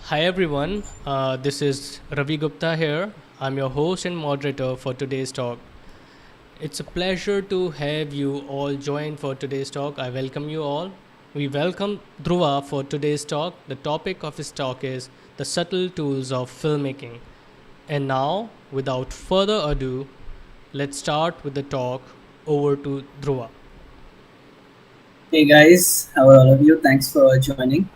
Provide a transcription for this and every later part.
Hi everyone, this is Ravi Gupta here. I'm your host and moderator for today's talk. It's a pleasure to have you all join for today's talk. I welcome you all. We welcome Dhruva for today's talk. The topic of his talk is the subtle tools of filmmaking. And now, without further ado, let's start with the talk. Over to Dhruva. Hey guys, how are all of you? Thanks for joining.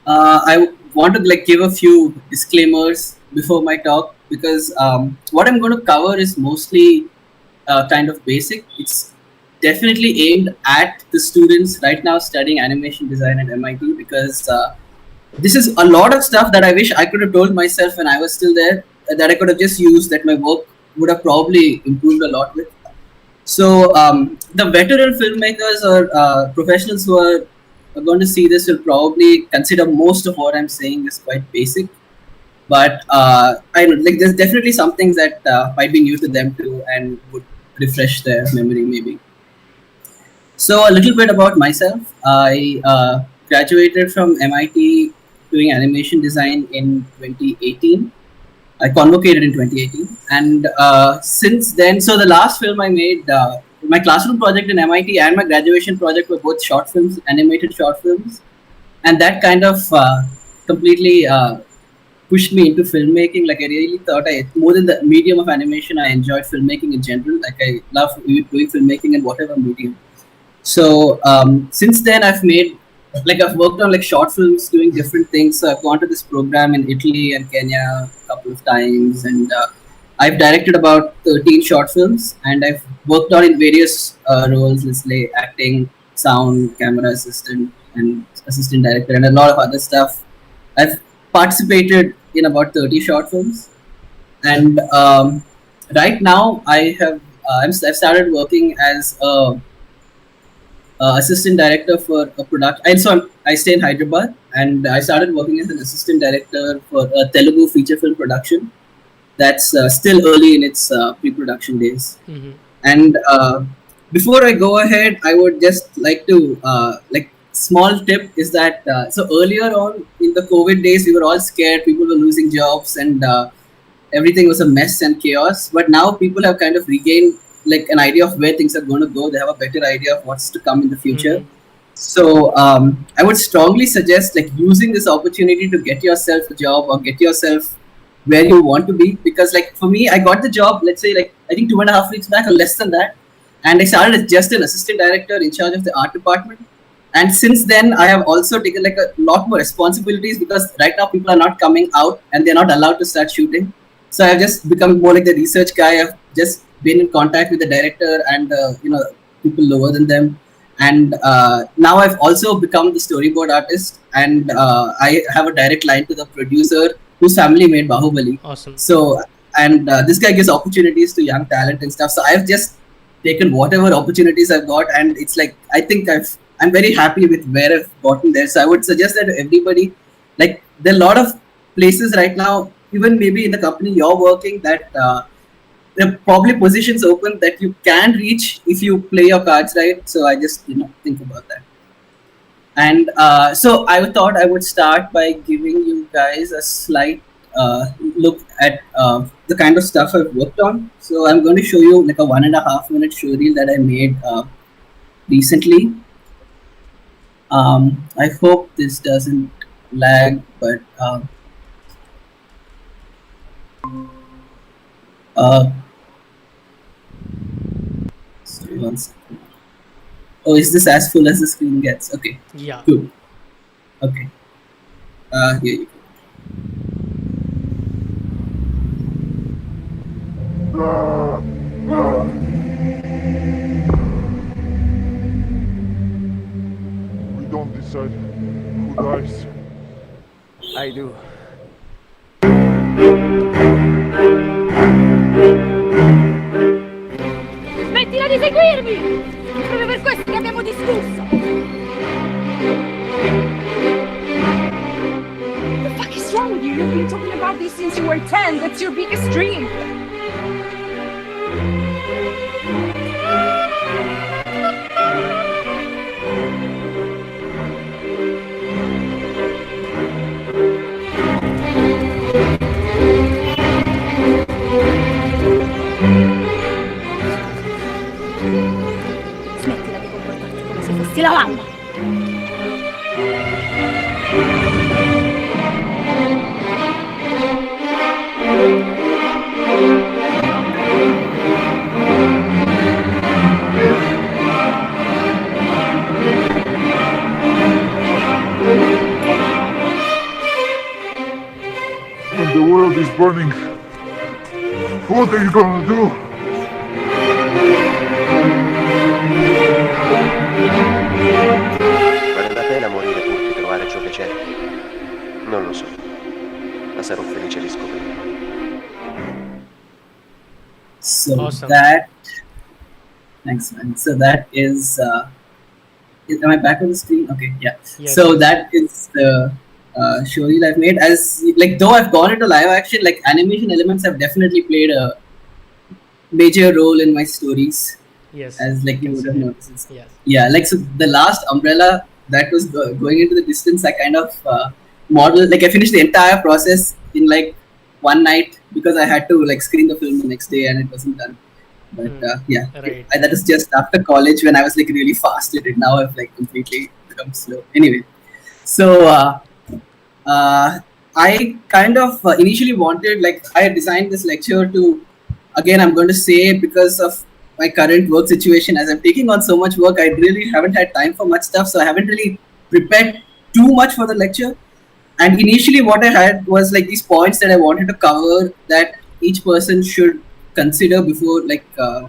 I want to give a few disclaimers before my talk because what I'm going to cover is mostly kind of basic. It's definitely aimed at the students right now studying animation design at MIT because this is a lot of stuff that I wish I could have told myself when I was still there that I could have just used that my work would have probably improved a lot with. So the veteran filmmakers or professionals who are going to see this will probably consider most of what I'm saying is quite basic. But I know, there's definitely some things that might be new to them too and would refresh their memory maybe. So a little bit about myself. I graduated from MIT doing animation design in 2018. I convocated in 2018, and since then, so the last film I made, my classroom project in MIT and my graduation project were both short films, animated short films, and that kind of completely pushed me into filmmaking. Like I really thought I more than the medium of animation, I enjoyed filmmaking in general. Like I love doing filmmaking in whatever medium. So since then, I've worked on like short films doing different things. So I've gone to this program in Italy and Kenya a couple of times, and I've directed about 13 short films, and I've worked on in various roles, let's say acting, sound, camera assistant, and assistant director, and a lot of other stuff. I've participated in about 30 short films, and right now I've started working as a assistant director for a product. And so I stay in Hyderabad, and I started working as an assistant director for a Telugu feature film production that's still early in its pre-production days. Mhm. And before I go ahead, I would just like to small tip is that so earlier on in the COVID days, we were all scared. People were losing jobs, and everything was a mess and chaos. But now people have kind of regained like an idea of where things are going to go. They have a better idea of what's to come in the future. Mhm. So I would strongly suggest like using this opportunity to get yourself a job or get yourself where you want to be. Because like for me, I got the job. Let's say like I think 2.5 weeks back or less than that, and I started as just an assistant director in charge of the art department. And since then, I have also taken like a lot more responsibilities because right now people are not coming out and they're not allowed to start shooting. So I've just become more like the research guy. I've just been in contact with the director and people lower than them. And now I've also become the storyboard artist, and I have a direct line to the producer whose family made Bahubali. Awesome. So and this guy gives opportunities to young talent and stuff. So I've just taken whatever opportunities I've got, and it's like I'm very happy with where I've gotten there. So I would suggest that to everybody, like there are a lot of places right now, even maybe in the company you're working, that there are probably positions open that you can reach if you play your cards right. So I just think about that. And so I thought I would start by giving you guys a slight look at the kind of stuff I've worked on. So I'm going to show you like a 1.5 minute show reel that I made recently. I hope this doesn't lag, but uh, sorry, one second. Oh, is this as full as the screen gets? Okay, Yeah. good. Okay, here you go. We don't decide who dies. I do. Smettila di seguirmi! È proprio per questo che abbiamo discusso! What the fuck is wrong with you? You've been talking about this since you were 10. That's your biggest dream. and the world is burning. What are you gonna do? Vale la pena morire pur di trovare ciò che cerchi? Non lo so, ma sarò felice di scoprirlo. So Awesome. thanks, man. So that is. Am I back on the screen? Okay, yeah. Yes, So yes. that is the show reel I've made. As like though I've gone into live action, like animation elements have definitely played a major role in my stories, Yes, as I like you can would see have that. noticed. Yes. Yeah, like so the last umbrella that was going into the distance, I kind of modeled. Like I finished the entire process in like one night because I had to like screen the film the next day and it wasn't done. But yeah, Right. that is just after college when I was like really fast at it. Now I've like completely become slow. Anyway, so I kind of initially wanted, like, I had designed this lecture to, again, I'm going to say because of my current work situation, as I'm taking on so much work, I really haven't had time for much stuff. So I haven't really prepared too much for the lecture. And initially, what I had was like these points that I wanted to cover that each person should consider before like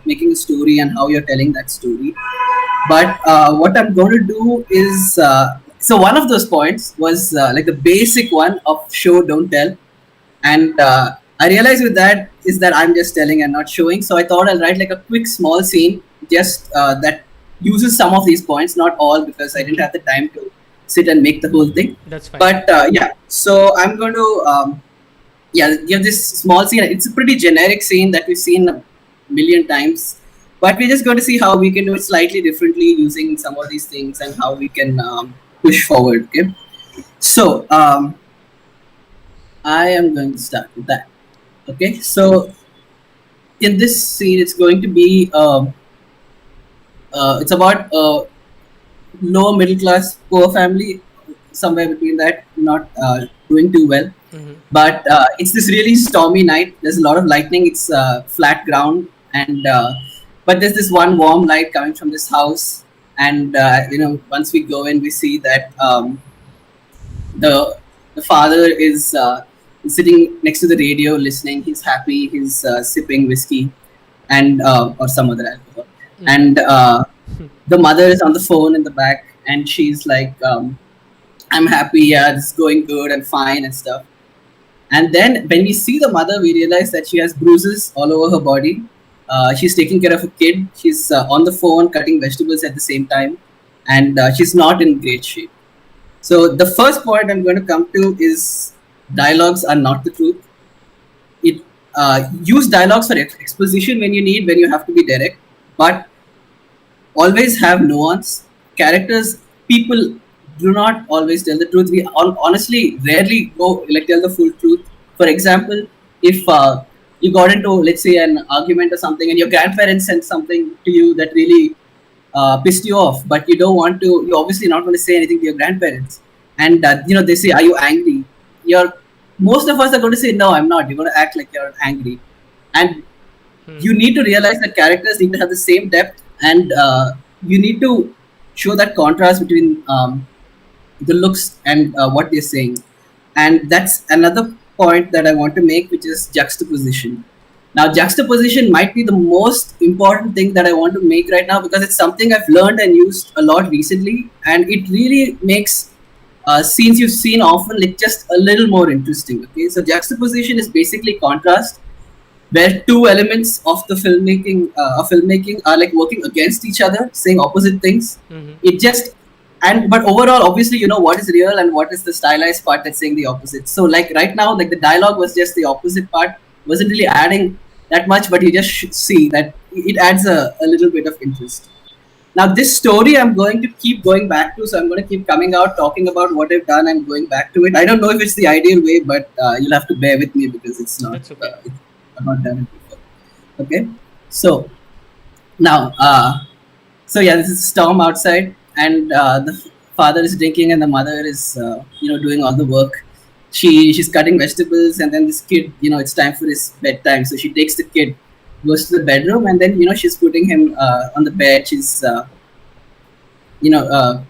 making a story and how you're telling that story. But what I'm going to do is so one of those points was like the basic one of show don't tell, and I realized with that is that I'm just telling and not showing. So I thought I'll write like a quick small scene just that uses some of these points, not all because I didn't have the time to sit and make the whole thing. That's fine. But yeah, so I'm going to give this small scene. It's a pretty generic scene that we've seen a million times, but we're just going to see how we can do it slightly differently using some of these things and how we can push forward. Okay, so I am going to start with that. Okay, so in this scene, it's going to be it's about a lower middle class poor family, somewhere between that, not doing too well. But it's this really stormy night. There's a lot of lightning. It's flat ground, and but there's this one warm light coming from this house. And once we go in, we see that the father is sitting next to the radio, listening. He's happy. He's sipping whiskey, and or some other alcohol. And the mother is on the phone in the back, and she's like, "I'm happy. Yeah, this is going good. I'm fine and stuff." And then when we see the mother, we realize that she has bruises all over her body. She's taking care of a kid. She's on the phone cutting vegetables at the same time, and she's not in great shape. So the first point I'm going to come to is dialogues are not the truth. It use dialogues for exposition when you have to be direct, but always have nuance. Characters, people do not always tell the truth. We honestly rarely go like tell the full truth. For example, if you got into, let's say, an argument or something, and your grandparents sent something to you that really pissed you off, but you don't want to. You're obviously not going to say anything to your grandparents, and they say, "Are you angry?" Most of us are going to say, "No, I'm not." You're going to act like you're angry, and you need to realize that characters need to have the same depth, and you need to show that contrast between the looks and what they're saying. And that's another point that I want to make, which is juxtaposition. Now, juxtaposition might be the most important thing that I want to make right now, because it's something I've learned and used a lot recently, and it really makes scenes you've seen often like just a little more interesting. Okay, so juxtaposition is basically contrast, where two elements of the filmmaking are like working against each other, saying opposite things. It just but overall, obviously, you know what is real and what is the stylized part that's saying the opposite. So like right now, like the dialogue was just the opposite part, wasn't really adding that much, but you just should see that it adds a little bit of interest. Now this story I'm going to keep going back to, so I'm going to keep coming out talking about what I've done and going back to it. I don't know if it's the ideal way, but you'll have to bear with me because it's not. That's okay. I've not done it before. Okay, so now, so yeah, this is storm outside, and the father is drinking, and the mother is, doing all the work. She's cutting vegetables, and then this kid, it's time for his bedtime. So she takes the kid, goes to the bedroom, and then she's putting him on the bed. She's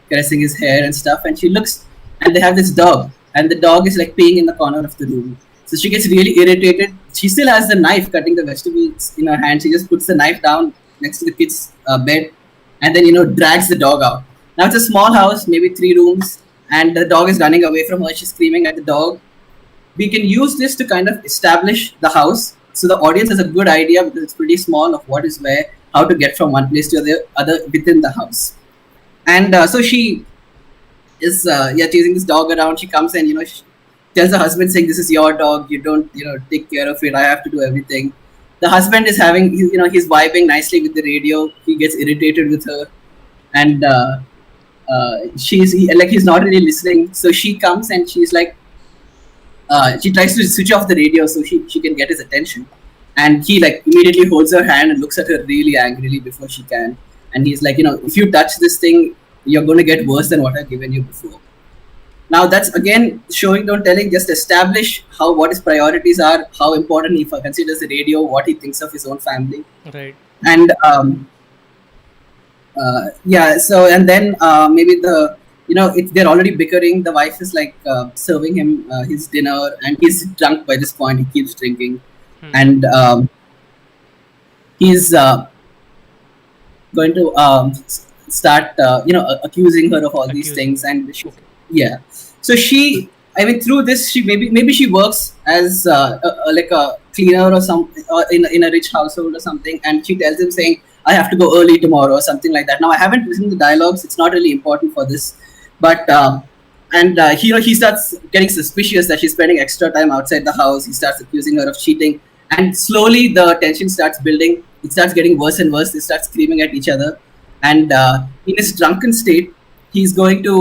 caressing his hair and stuff, and she looks, and they have this dog, and the dog is like peeing in the corner of the room. So she gets really irritated. She still has the knife cutting the vegetables in her hand. She just puts the knife down next to the kid's bed, and then drags the dog out. Now it's a small house, maybe 3 rooms, and the dog is running away from her. She's screaming at the dog. We can use this to kind of establish the house, so the audience has a good idea, because it's pretty small, of what is where, how to get from one place to the other within the house. And so she is chasing this dog around. She comes and she tells the husband, saying, "This is your dog. You don't take care of it. I have to do everything." The husband is having he's vibing nicely with the radio. He gets irritated with her, and he's not really listening. So she comes and she's like, she tries to switch off the radio so she can get his attention, and he like immediately holds her hand and looks at her really angrily before she can, and he's like, "If you touch this thing, you're going to get worse than what I've given you before." Now that's again showing, don't telling, just establish what his priorities are, how important he considers the radio, what he thinks of his own family. Right. And so and then maybe they're already bickering. The wife is like serving him his dinner, and he's drunk by this point. He keeps drinking, and he's going to start accusing her of all these things. And so she, I mean, through this, she maybe she works as like a cleaner or in a rich household or something, and she tells him, saying, "I have to go early tomorrow," or something like that. Now I haven't listened to the dialogues; it's not really important for this, but he starts getting suspicious that she's spending extra time outside the house. He starts accusing her of cheating, and slowly the tension starts building. It starts getting worse and worse. They start screaming at each other, and in his drunken state, he's going to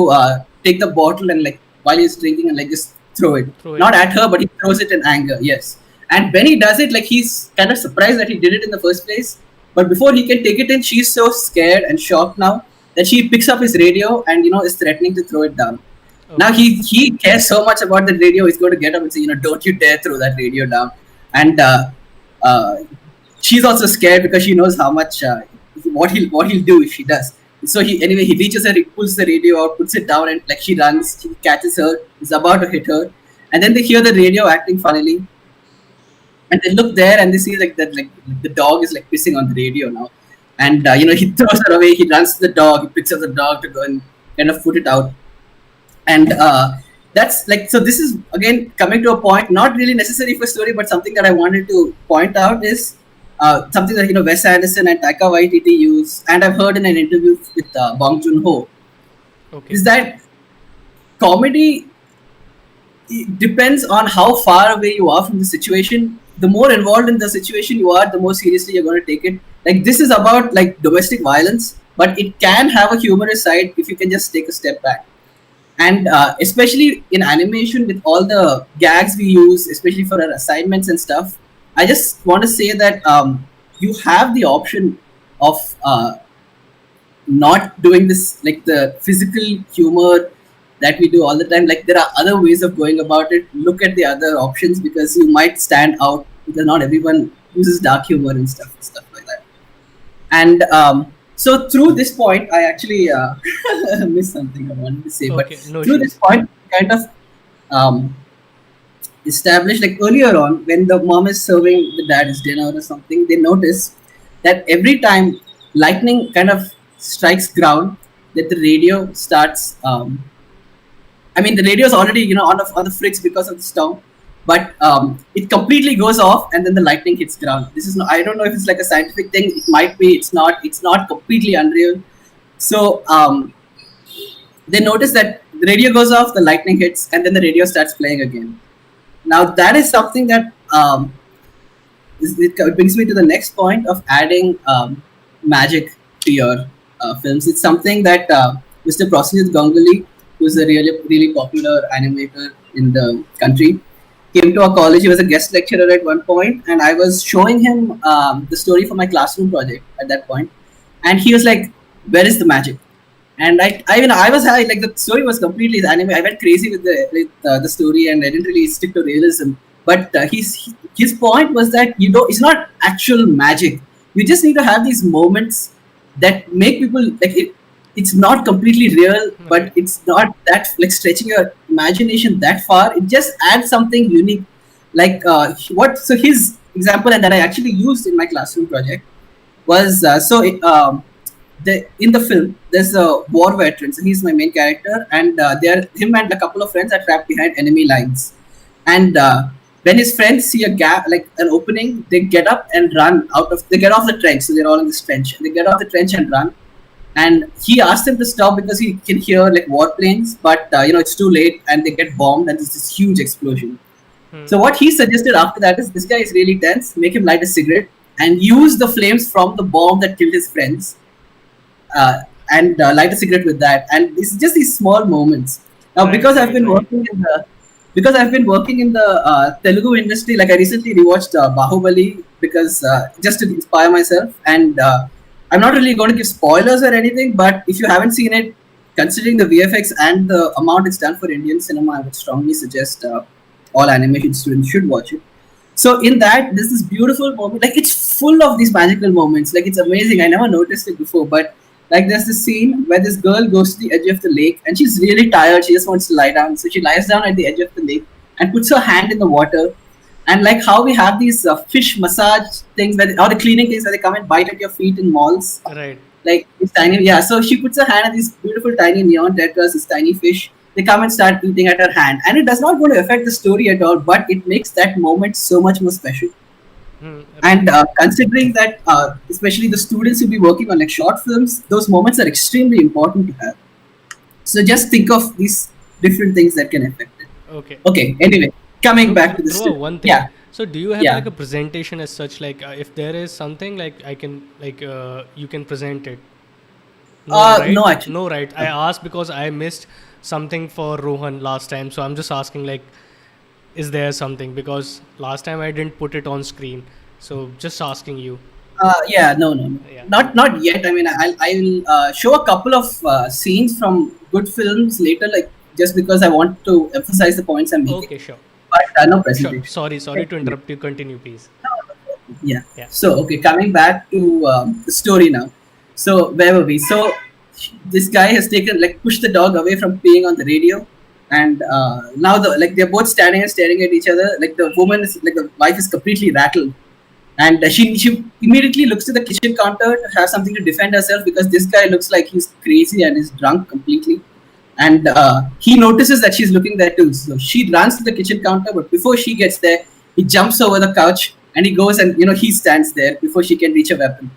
take the bottle and like while he's drinking and like just throw it. Not at her, but he throws it in anger. Yes, and when he does it, like he's kind of surprised that he did it in the first place. But before he can take it in, she's so scared and shocked now that she picks up his radio and is threatening to throw it down. Okay. Now he cares so much about the radio, he's going to get up and say, "Don't you dare throw that radio down." And she's also scared because she knows how much what he'll do if she does. So he reaches her, he pulls the radio out, puts it down, and like she runs, he catches her, he's about to hit her, and then they hear the radio acting funnily, and they look there and they see like that, like the dog is like pissing on the radio now, and he throws her away. He runs to the dog, he picks up the dog to go and kind of put it out, and that's like, so this is again coming to a point, not really necessary for story, but something that I wanted to point out is something that Wes Anderson and Taika Waititi use, and I've heard in an interview with Bong Joon-ho, is that comedy depends on how far away you are from the situation. The more involved in the situation you are, the more seriously you're going to take it. Like this is about like domestic violence, but it can have a humorous side if you can just take a step back. And especially in animation, with all the gags we use, especially for our assignments and stuff, I just want to say that you have the option of not doing this, like the physical humor that we do all the time. Like there are other ways of going about it. Look at the other options, because you might stand out, because not everyone uses dark humor and stuff like that. And so through this point, I actually missed something I wanted to say. But through this point, kind of established, like earlier on, when the mom is serving the dad his dinner or something, they notice that every time lightning kind of strikes ground, that the radio starts. I mean, the radio is already on the fritz because of the storm, but it completely goes off, and then the lightning hits ground. This is I don't know if it's like a scientific thing. It might be. It's not. It's not completely unreal. So they notice that the radio goes off, the lightning hits, and then the radio starts playing again. Now that is something that it brings me to the next point of adding magic to your films. It's something that Mr. Prosenjit Ganguly, who's a really popular animator in the country, came to our college. He was a guest lecturer at one point, and I was showing him the story for my classroom project at that point, and he was like, "Where is the magic?" And I was like, the story was completely anime. I went crazy with the story, and I didn't really stick to realism. But his point was that it's not actual magic. You just need to have these moments that make people like it. It's not completely real, but it's not that like stretching your imagination that far. It just adds something unique. like what. So his example, and that I actually used in my classroom project, was in the film there's a war veteran. So he's my main character, and him and a couple of friends are trapped behind enemy lines. And when his friends see a gap, like an opening, they get up and run out of. They get off the trench, so they're all in this trench. They get off the trench and run. And he asks them to stop because he can hear like warplanes, but it's too late, and they get bombed, and there's this huge explosion. So what he suggested after that is, this guy is really tense. Make him light a cigarette and use the flames from the bomb that killed his friends, and light a cigarette with that. And it's just these small moments. Now, because I've been working in the Telugu industry, like I recently rewatched Bahubali because just to inspire myself, and I'm not really going to give spoilers or anything, but if you haven't seen it, considering the VFX and the amount it's done for Indian cinema, I would strongly suggest all animation students should watch it. So in that, there's this beautiful moment, like it's full of these magical moments, like it's amazing. I never noticed it before, but like there's this scene where this girl goes to the edge of the lake and she's really tired. She just wants to lie down. So she lies down at the edge of the lake and puts her hand in the water. And like how we have these fish massage things, or the cleaning things where they come and bite at your feet in malls. Right. Like it's tiny. Yeah. So she puts her hand at these beautiful tiny neon tetras, this tiny fish. They come and start eating at her hand. And it does not going to affect the story at all, but it makes that moment so much more special. And considering that, especially the students who be working on like short films, those moments are extremely important to have. So just think of these different things that can affect it. Okay. Anyway, coming back to this. One thing. Yeah. So do you have like a presentation as such? Like if there is something like I can like you can present it. Right? No, actually. No, right. I asked because I missed something for Rohan last time. So I'm just asking like, is there something? Because last time I didn't put it on screen. So just asking you. No. Yeah. Not yet. I mean, I will show a couple of scenes from good films later, like just because I want to emphasize the points I'm making. Okay, sure. But no presentation. Sure. Sorry to interrupt you. Continue, please. Yeah. So, okay, coming back to the story now. So, where were we? So, this guy has pushed the dog away from peeing on the radio. And now, they're both standing and staring at each other. Like, the wife is completely rattled. And she immediately looks to the kitchen counter to have something to defend herself because this guy looks like he's crazy and is drunk completely. And he notices that she's looking there too. So she runs to the kitchen counter, but before she gets there, he jumps over the couch and he goes and, he stands there before she can reach a weapon.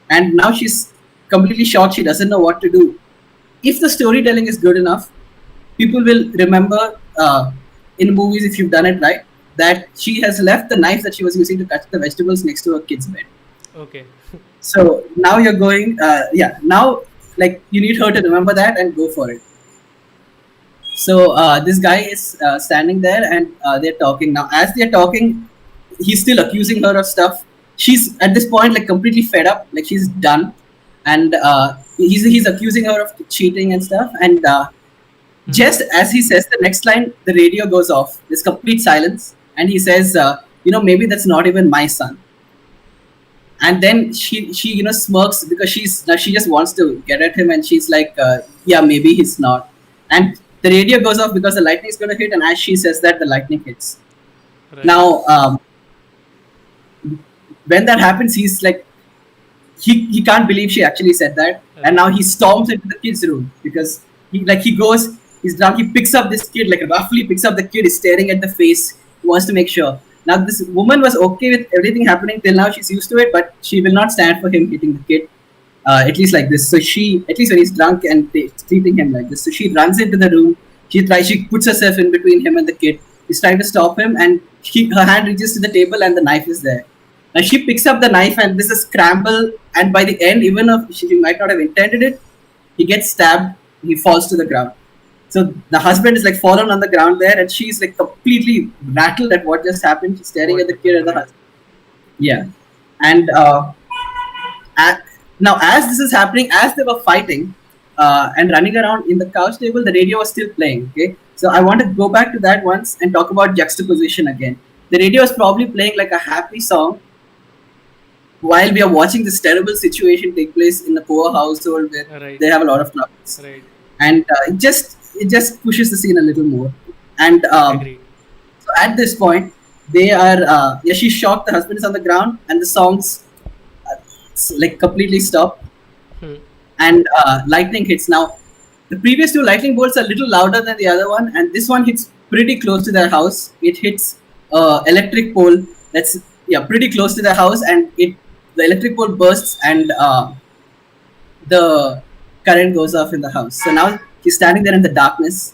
And now she's completely shocked. She doesn't know what to do. If the storytelling is good enough, people will remember in movies, if you've done it right, that she has left the knife that she was using to cut the vegetables next to her kid's bed. Okay. So now you're going, now like you need her to remember that and go for it. So this guy is standing there and they're talking. Now, as they're talking, he's still accusing her of stuff. She's at this point like completely fed up, like she's done, and he's accusing her of cheating and stuff. And just as he says the next line, the radio goes off. There's complete silence, and he says, maybe that's not even my son. And then she smirks because she just wants to get at him, and she's like, yeah, maybe he's not. And the radio goes off because the lightning is going to hit, and as she says that, the lightning hits. Right. Now, when that happens, he's like, he can't believe she actually said that, and now he storms into the kid's room because he goes, he's drunk, he picks up this kid, like roughly picks up the kid, is staring at the face, he wants to make sure. Now, this woman was okay with everything happening till now, she's used to it, but she will not stand for him hitting the kid. At least like this. So she, at least when he's drunk and treating him like this, so she runs into the room. She puts herself in between him and the kid. He's trying to stop him, and her hand reaches to the table, and the knife is there. Now she picks up the knife, and this is scramble. And by the end, even if she might not have intended it, he gets stabbed. He falls to the ground. So the husband is like fallen on the ground there, and she's like completely rattled at what just happened. She's staring at the kid and the husband. Yeah, and now, as this is happening, as they were fighting and running around in the couch table, the radio was still playing. Okay, so I want to go back to that once and talk about juxtaposition again. The radio is probably playing like a happy song while we are watching this terrible situation take place in a poor household where they have a lot of troubles. Right. And it just pushes the scene a little more. And so at this point, they are she's shocked the husband is on the ground, and the songs like completely stop, and lightning hits. Now the previous two lightning bolts are a little louder than the other one, and this one hits pretty close to their house. It hits electric pole that's pretty close to their house, and the electric pole bursts, and the current goes off in the house. So now she's standing there in the darkness,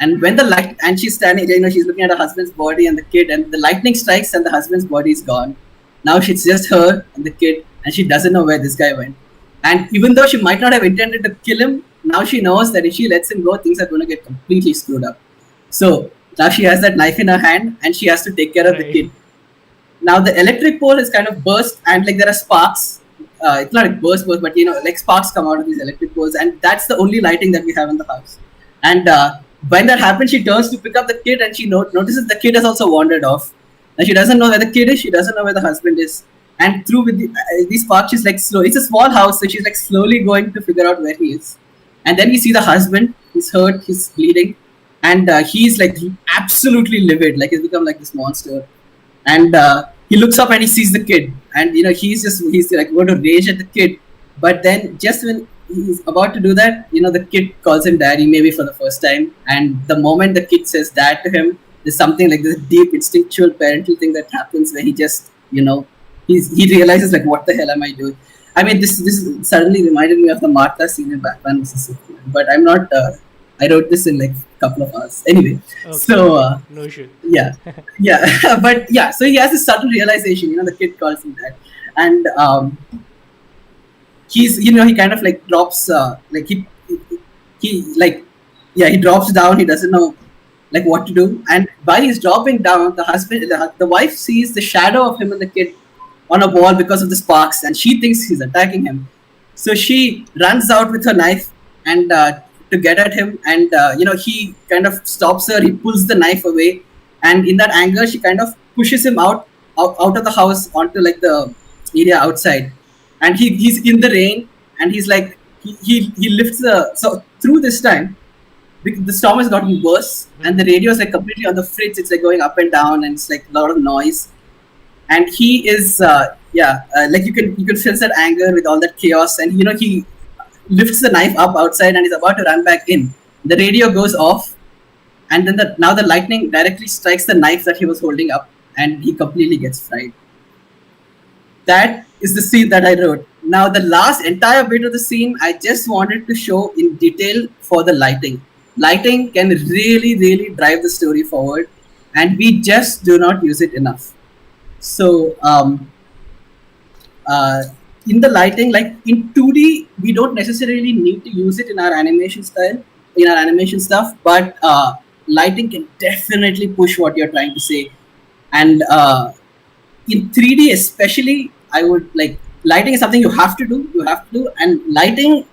and when the light, and she's standing, she's looking at her husband's body and the kid, and the lightning strikes, and the husband's body is gone. Now it's just her and the kid, and she doesn't know where this guy went. And even though she might not have intended to kill him, now she knows that if she lets him go, things are going to get completely screwed up. So now she has that knife in her hand, and she has to take care of the kid. Now the electric pole is kind of burst, and like there are sparks. It's not like burst, but like sparks come out of these electric poles, and that's the only lighting that we have in the house. And when that happens, she turns to pick up the kid, and she notices the kid has also wandered off. And she doesn't know where the kid is. She doesn't know where the husband is. And through with these sparks, she's like slow. It's a small house, so she's like slowly going to figure out where he is. And then we see the husband. He's hurt. He's bleeding, and he's like absolutely livid. Like he's become like this monster. And he looks up and he sees the kid, and he's like going to rage at the kid. But then just when he's about to do that, the kid calls him daddy, maybe for the first time. And the moment the kid says dad to him, there's something like this deep instinctual parental thing that happens where he just he realizes like, what the hell am I doing? I mean, this suddenly reminded me of the Martha scene in Batman Mississippi, but I'm not. I wrote this in like a couple of hours. Anyway, okay. So no shit. Yeah, but yeah. So he has this sudden realization. The kid calls him that, and he's he kind of like drops like he drops down. He doesn't know like what to do, and while he's dropping down, the wife sees the shadow of him and the kid on a wall because of the sparks, and she thinks he's attacking him. So she runs out with her knife and to get at him, and he kind of stops her. He pulls the knife away, and in that anger, she kind of pushes him out of the house onto like the area outside, and he's in the rain, and he's like he lifts so through this time. The storm has gotten worse, and the radio is like completely on the fritz. It's like going up and down, and it's like a lot of noise. And he is, like you can sense that anger with all that chaos. And he lifts the knife up outside and is about to run back in. The radio goes off, and then now the lightning directly strikes the knife that he was holding up, and he completely gets fried. That is the scene that I wrote. Now the last entire bit of the scene, I just wanted to show in detail for the lighting. Lighting can really, really drive the story forward, and we just do not use it enough. So in the lighting, like in 2D, we don't necessarily need to use it in our animation style, in our animation stuff, but lighting can definitely push what you're trying to say. And in 3D especially, I would like, lighting is something you have to do, and lighting,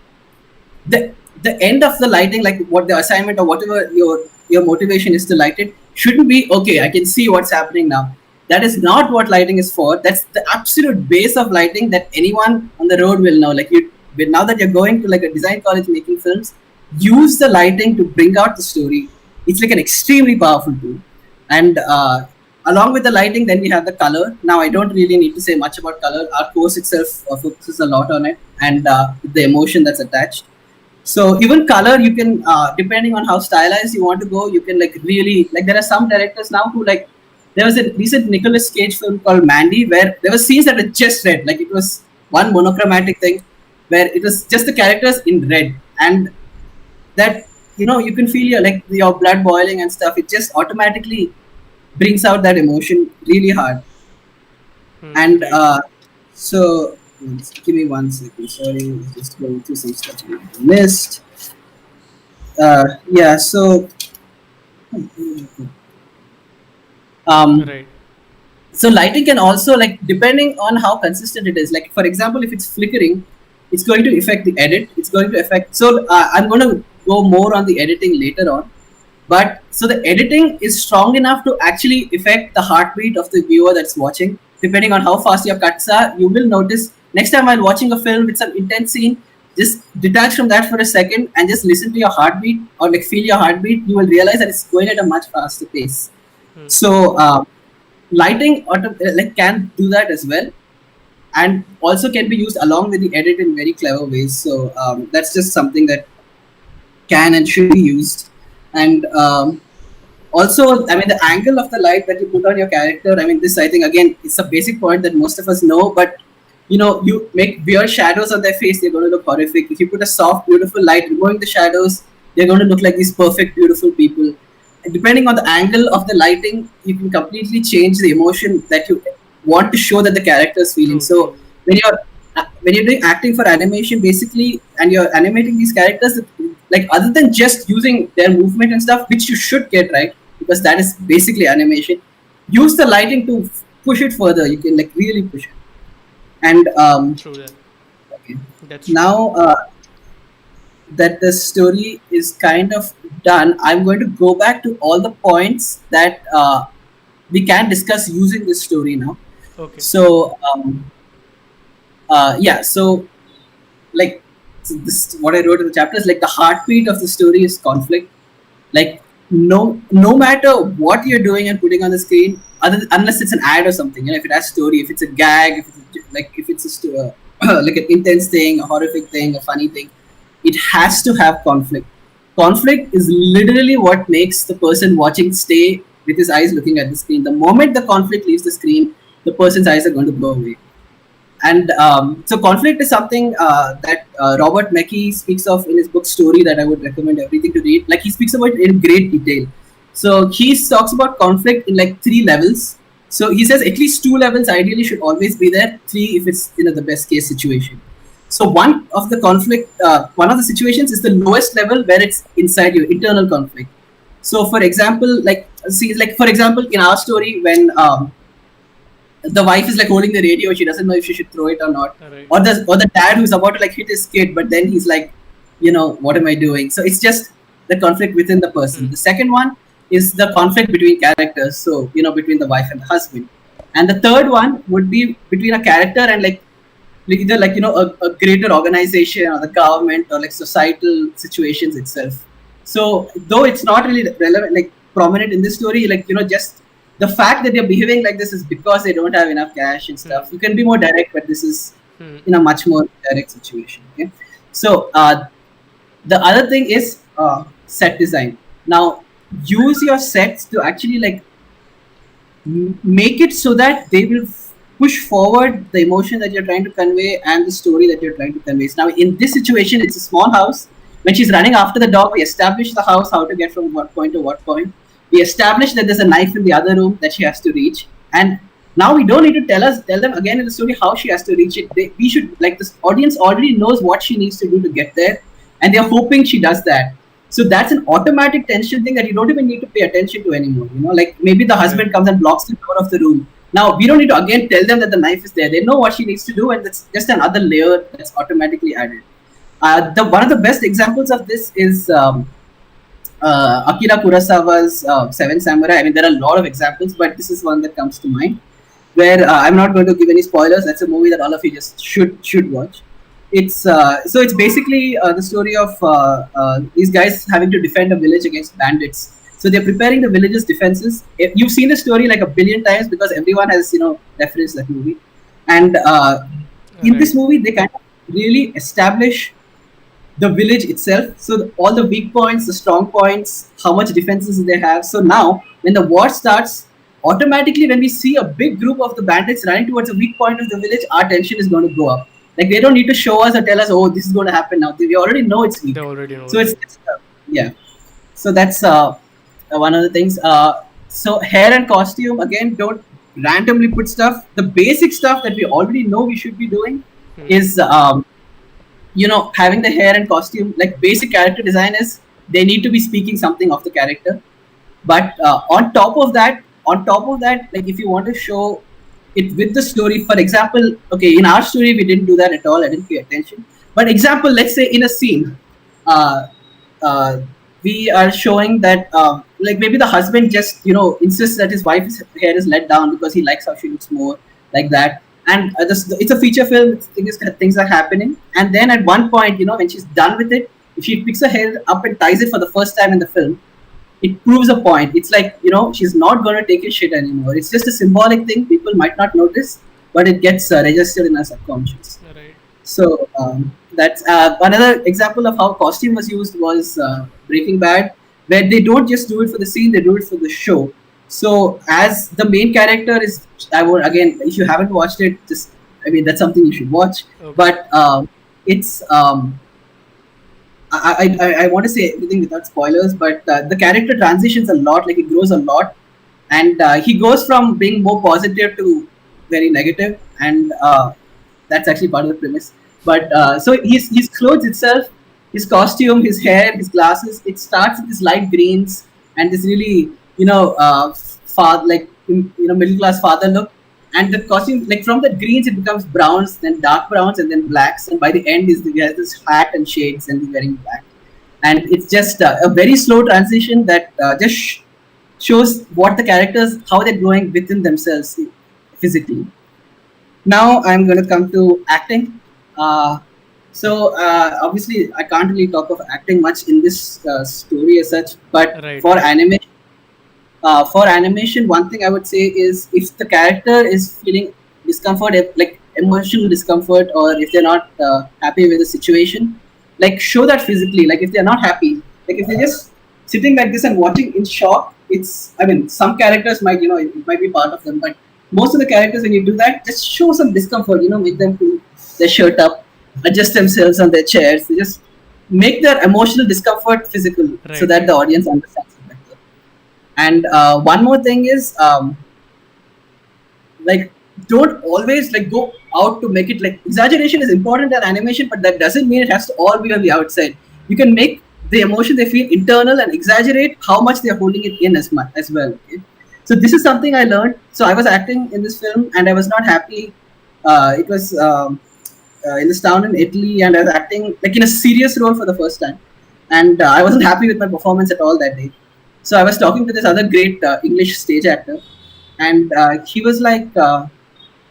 the end of the lighting, like what the assignment or whatever your motivation is to light it, shouldn't be, okay, I can see what's happening now. That is not what lighting is for. That's the absolute base of lighting that anyone on the road will know. Like now that you're going to like a design college making films, use the lighting to bring out the story. It's like an extremely powerful tool. And along with the lighting, then we have the color. Now I don't really need to say much about color. Our course itself focuses a lot on it, and the emotion that's attached. So even color, you can, depending on how stylized you want to go, you can like really, like there are some directors now who like, there was a recent Nicolas Cage film called Mandy where there were scenes that were just red. Like it was one monochromatic thing where it was just the characters in red. And that, you can feel your blood boiling and stuff. It just automatically brings out that emotion really hard. And so, give me 1 second. Sorry, just going through some stuff I missed. So... Right. So lighting can also, like, depending on how consistent it is, like for example, if it's flickering, it's going to affect the edit. It's going to affect, so I'm going to go more on the editing later on, but so the editing is strong enough to actually affect the heartbeat of the viewer that's watching. Depending on how fast your cuts are, you will notice next time while watching a film with some intense scene, just detach from that for a second and just listen to your heartbeat, or like feel your heartbeat. You will realize that it's going at a much faster pace. So lighting can do that as well, and also can be used along with the edit in very clever ways. So that's just something that can and should be used. And also, I mean, the angle of the light that you put on your character, I mean, this, I think, again, it's a basic point that most of us know, but you make weird shadows on their face, they're going to look horrific. If you put a soft, beautiful light, removing the shadows, they're going to look like these perfect, beautiful people. And depending on the angle of the lighting, you can completely change the emotion that you want to show that the character is feeling. So when you're doing acting for animation, basically, and you're animating these characters, like other than just using their movement and stuff, which you should get right, because that is basically animation, use the lighting to push it further. You can like really push it. And True that. okay. That's Now that the story is kind of done, I'm going to go back to all the points that we can discuss using this story now. okay. So yeah, so like this, what I wrote in the chapter is like the heartbeat of the story is conflict. Like no matter what you're doing and putting on the screen, unless it's an ad or something, if it has story, if it's a gag, if it's like an intense thing, a horrific thing, a funny thing, it has to have conflict. Conflict is literally what makes the person watching stay with his eyes looking at the screen. The moment the conflict leaves the screen, the person's eyes are going to go away. And so conflict is something that Robert McKee speaks of in his book Story, that I would recommend everything to read. Like he speaks about it in great detail. So he talks about conflict in like 3 levels. So he says at least 2 levels ideally should always be there. 3 if it's the best case situation. So one of the situations is the lowest level, where it's inside your internal conflict. So for example, for example, in our story, when the wife is like holding the radio, she doesn't know if she should throw it or not. Right. Or the dad who's about to like hit his kid, but then he's like, what am I doing? So it's just the conflict within the person. The second one is the conflict between characters, so between the wife and the husband. And the third one would be between a character and either a greater organization or the government or like societal situations itself. So though it's not really relevant, like prominent in this story, just the fact that they're behaving like this is because they don't have enough cash and stuff. You can be more direct, but this is in a much more direct situation. Okay, so the other thing is set design. Now use your sets to actually make it so that they will push forward the emotion that you're trying to convey and the story that you're trying to convey. Now in this situation, it's a small house. When she's running after the dog, we establish the house, how to get from what point to what point. We establish that there's a knife in the other room that she has to reach, and now we don't need to tell them again in the story how she has to reach it. We should, like, this audience already knows what she needs to do to get there, and they're hoping she does that. So that's an automatic tension thing that you don't even need to pay attention to anymore. Like maybe the husband comes and blocks the door of the room. Now we don't need to again tell them that the knife is there. They know what she needs to do, and that's just another layer that's automatically added. One of the best examples of this is Akira Kurosawa's Seven Samurai. I mean, there are a lot of examples, but this is one that comes to mind. Where I'm not going to give any spoilers. That's a movie that all of you just should watch. It's it's basically the story of these guys having to defend a village against bandits. So they're preparing the village's defenses. You've seen the story like a billion times because everyone has referenced that movie. And in this movie, they kind of really establish the village itself. So all the weak points, the strong points, how much defenses they have. So now when the war starts, automatically when we see a big group of the bandits running towards a weak point of the village, our tension is going to go up. Like they don't need to show us or tell us, oh, this is going to happen now. We already know it's weak. They already know. So it's yeah. So that's one of the things. So hair and costume, again, don't randomly put stuff. The basic stuff that we already know we should be doing is having the hair and costume. Like basic character design is they need to be speaking something of the character. But on top of that, like if you want to show it with the story, for example, okay, in our story we didn't do that at all. I didn't pay attention. But example, let's say in a scene, we are showing that like maybe the husband just insists that his wife's hair is let down because he likes how she looks more, like that. And it's a feature film. Things are happening, and then at one point, when she's done with it, if she picks her hair up and ties it for the first time in the film, it proves a point. It's like, she's not going to take a shit anymore. It's just a symbolic thing. People might not notice, but it gets registered in our subconscious. Right. So that's another example of how costume was used was Breaking Bad, where they don't just do it for the scene, they do it for the show. So as the main character is, I would again, if you haven't watched it, that's something you should watch. Okay. But it's I want to say everything without spoilers, but the character transitions a lot, like he grows a lot, and he goes from being more positive to very negative, and that's actually part of the premise. But so his clothes itself, his costume, his hair, his glasses, it starts with these light greens and this really middle class father look, and the costume, like from the greens it becomes browns, then dark browns, and then blacks, and by the end he has this hat and shades and he's wearing black, and it's just a very slow transition that just shows what the characters, how they're growing within themselves physically. Now I'm going to come to acting. Obviously I can't really talk of acting much in this story as such, but Right. for animation, one thing I would say is if the character is feeling discomfort, like emotional discomfort, or if they're not happy with the situation, like show that physically. Like if they're not happy, like if they're just sitting like this and watching in shock, some characters might, it might be part of them, but most of the characters, when you do that, just show some discomfort, make them pull their shirt up, adjust themselves on their chairs. They just make their emotional discomfort physical, Right. so that the audience understands it better. And one more thing is, like, don't always like go out to make it, like, exaggeration is important in animation, but that doesn't mean it has to all be on the outside. You can make the emotion they feel internal and exaggerate how much they're holding it in as well. Okay? So this is something I learned. So I was acting in this film and I was not happy. It was in this town in Italy, and I was acting like in a serious role for the first time, and I wasn't happy with my performance at all that day. So I was talking to this other great English stage actor, and he was like,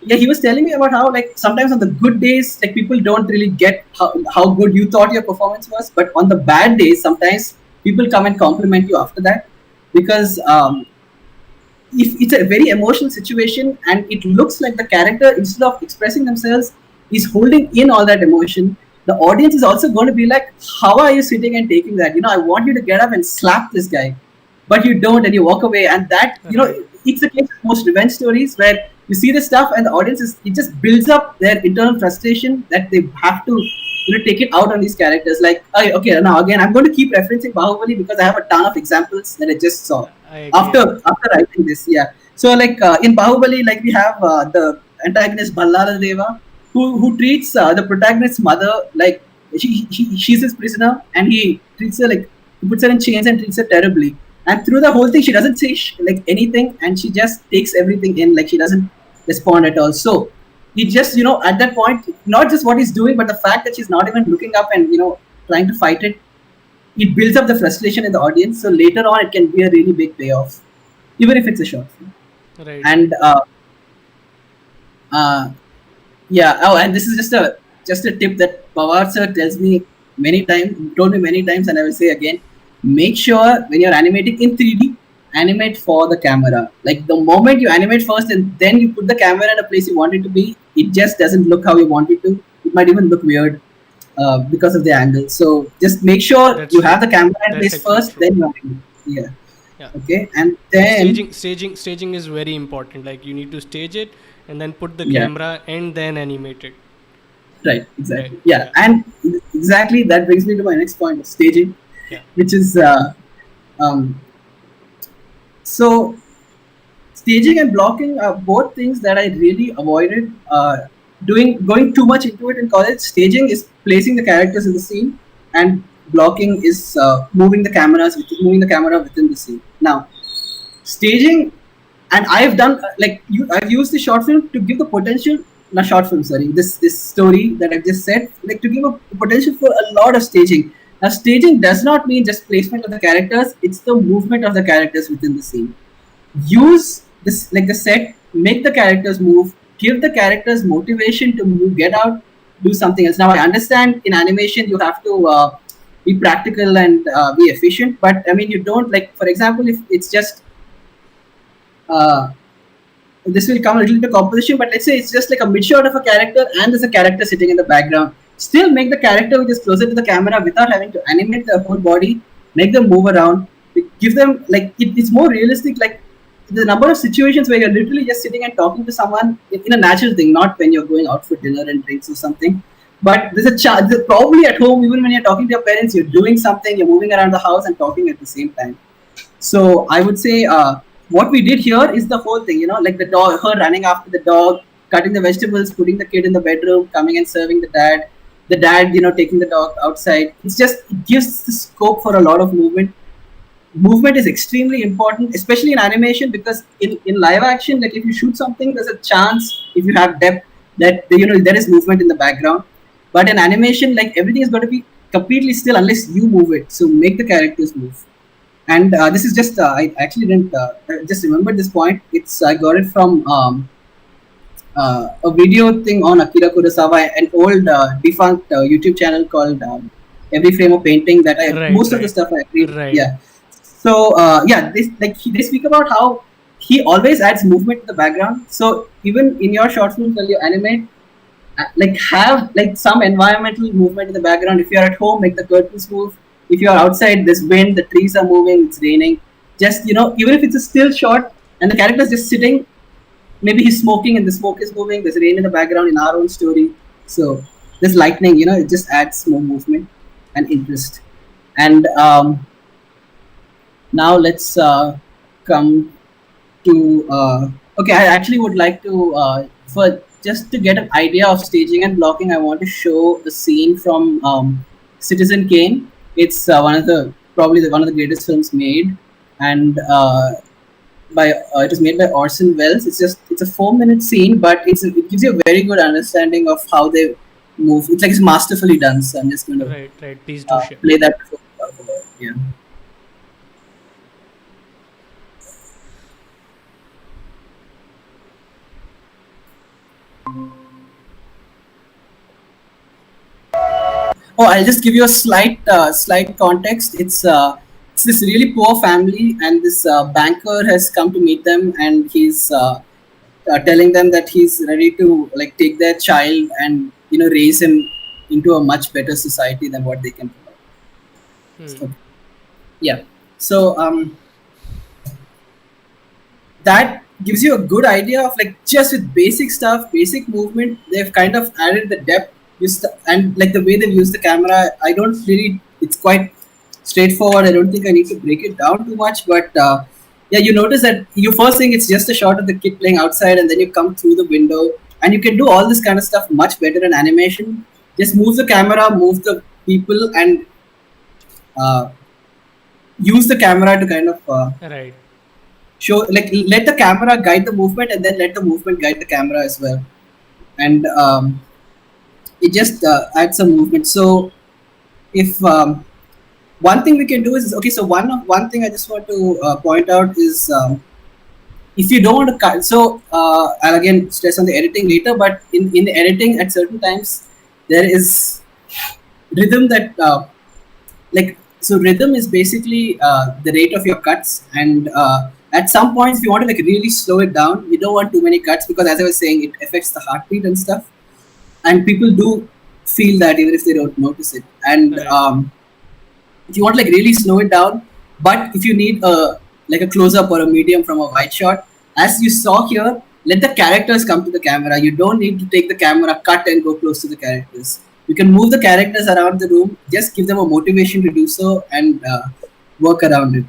he was telling me about how, like, sometimes on the good days, like, people don't really get how good you thought your performance was, but on the bad days, sometimes people come and compliment you after that, because if it's a very emotional situation and it looks like the character, instead of expressing themselves, is holding in all that emotion, the audience is also going to be like, how are you sitting and taking that? I want you to get up and slap this guy, but you don't, and you walk away. And that, it's the case of most revenge stories where you see this stuff and the audience it just builds up their internal frustration that they have to take it out on these characters. Like, okay, now again, I'm going to keep referencing Bahubali because I have a ton of examples that I just saw after writing this. Yeah. So like in Bahubali, like we have the antagonist Ballala Deva, who treats the protagonist's mother like she's his prisoner, and he treats her like, he puts her in chains and treats her terribly. And through the whole thing, she doesn't say anything, and she just takes everything in. Like, she doesn't respond at all. So he just, at that point, not just what he's doing, but the fact that she's not even looking up and, trying to fight it, it builds up the frustration in the audience. So later on, it can be a really big payoff, even if it's a short film. Right. And yeah. Oh, and this is just a tip that Pawar sir told me many times, and I will say again: make sure when you're animating in 3D, animate for the camera. Like, the moment you animate first and then you put the camera in a place you want it to be, it just doesn't look how you want it to. It might even look weird because of the angle. So just make sure you have the camera in place first, then you animate. Yeah. Okay, and then staging is very important. Like, you need to stage it and then put the camera and then animate it. Right. Exactly. Right. Yeah, and exactly that brings me to my next point of staging. Yeah. Which is so staging and blocking are both things that I really avoided going too much into it in college. Staging is placing the characters in the scene, and blocking is moving the camera within the scene. Now, staging, and I've done I've used the short film to give the potential. Not short film, sorry. This story that I've just said, like, to give a potential for a lot of staging. Now, staging does not mean just placement of the characters, it's the movement of the characters within the scene. Use this, like the set, make the characters move, give the characters motivation to move, get out, do something else. Now, I understand in animation you have to be practical and be efficient. But I mean, you don't like, for example, if it's just uh, this will come a little bit of composition, but let's say it's just like a mid shot of a character and there's a character sitting in the background. Still make the character which is closer to the camera without having to animate the whole body, make them move around, give them like it's more realistic. Like the number of situations where you're literally just sitting and talking to someone in a natural thing, not when you're going out for dinner and drinks or something. But there's a chance probably at home, even when you're talking to your parents, you're doing something, you're moving around the house and talking at the same time. So I would say what we did here is the whole thing, like the dog, her running after the dog, cutting the vegetables, putting the kid in the bedroom, coming and serving the dad, taking the dog outside. It gives the scope for a lot of movement. Movement is extremely important, especially in animation, because in live action, like if you shoot something, there's a chance, if you have depth, that there is movement in the background. But in animation, like everything is going to be completely still unless you move it. So make the characters move. And this is just I actually didn't just remember this point. I got it from a video thing on Akira Kurosawa, an old defunct YouTube channel called Every Frame of Painting. That most of the stuff I agree. Right. Yeah. So they speak about how he always adds movement to the background. So even in your short films when you animate, like have like some environmental movement in the background. If you're at home, make the curtains move. If you're outside, there's wind, the trees are moving, it's raining. Just even if it's a still shot and the character's just sitting, maybe he's smoking and the smoke is moving. There's rain in the background in our own story. So there's lightning. It just adds more movement and interest. And now let's come to. Okay, I actually would like to for just to get an idea of staging and blocking. I want to show a scene from Citizen Kane. It's one of the greatest films made, and it was made by Orson Welles. It's a 4-minute scene, but it gives you a very good understanding of how they move. It's like it's masterfully done. So I'm just going to right. Please do share. play that before we talk about it. Yeah. Oh, I'll just give you a slight context. It's this really poor family, and this banker has come to meet them, and he's telling them that he's ready to like take their child and raise him into a much better society than what they can provide. So, yeah. So that gives you a good idea of like just with basic stuff, basic movement, they've kind of added the depth. And like the way they've used the camera, it's quite straightforward. I don't think I need to break it down too much, but yeah, you notice that you first think it's just a shot of the kid playing outside, and then you come through the window, and you can do all this kind of stuff much better in animation. Just move the camera, move the people, and use the camera to kind of Right. show, like let the camera guide the movement, and then let the movement guide the camera as well. And it just adds some movement. So if one thing we can do is, okay, so one thing I just want to point out is if you don't want to cut, so I'll again stress on the editing later, but in the editing at certain times there is rhythm that so rhythm is basically the rate of your cuts, and at some points if you want to like really slow it down, you don't want too many cuts, because as I was saying, it affects the heartbeat and stuff, and people do feel that even if they don't notice it. And if you want to like really slow it down, but if you need a close-up or a medium from a wide shot, as you saw here, let the characters come to the camera. You don't need to take the camera, cut and go close to the characters. You can move the characters around the room, just give them a motivation to do so, and work around it.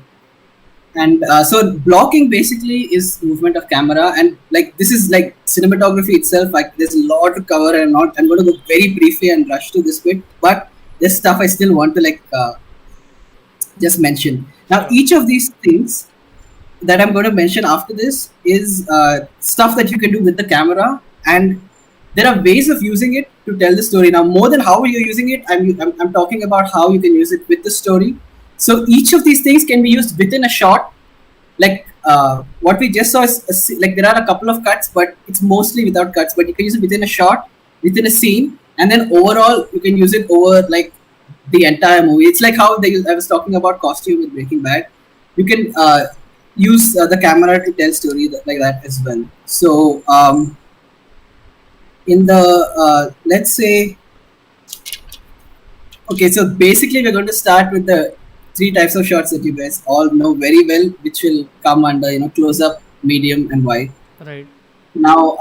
And so blocking basically is movement of camera, and like this is like cinematography itself. Like there's a lot to cover, and I'm going to go very briefly and rush to this bit, but there's stuff I still want to just mention. Now each of these things that I'm going to mention after this is stuff that you can do with the camera, and there are ways of using it to tell the story. Now more than how you're using it, I'm talking about how you can use it with the story. So each of these things can be used within a shot. Like what we just saw is like there are a couple of cuts, but it's mostly without cuts. But you can use it within a shot, within a scene, and then overall you can use it over like the entire movie. It's like how I was talking about costume in Breaking Bad. You can use the camera to tell story like that as well. So in the let's say, okay, so basically we're going to start with the three types of shots that you guys all know very well, which will come under close up, medium, and wide. Right. Now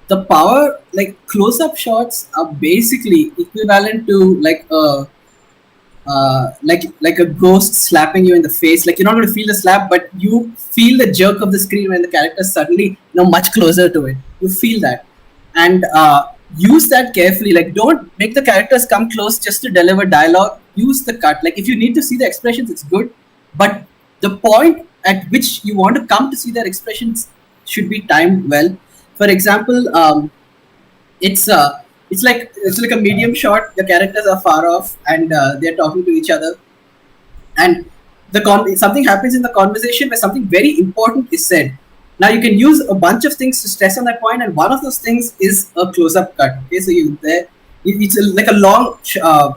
the power, like close up shots are basically equivalent to like a like a ghost slapping you in the face. Like you're not going to feel the slap, but you feel the jerk of the screen when the character is suddenly much closer to it. You feel that, and use that carefully. Like don't make the characters come close just to deliver dialogue. Use the cut. Like if you need to see the expressions, it's good, but the point at which you want to come to see their expressions should be timed well. For example, it's like a medium shot. The characters are far off and they're talking to each other, and something happens in the conversation where something very important is said. Now you can use a bunch of things to stress on that point, and one of those things is a close-up cut. Okay, so it's like a long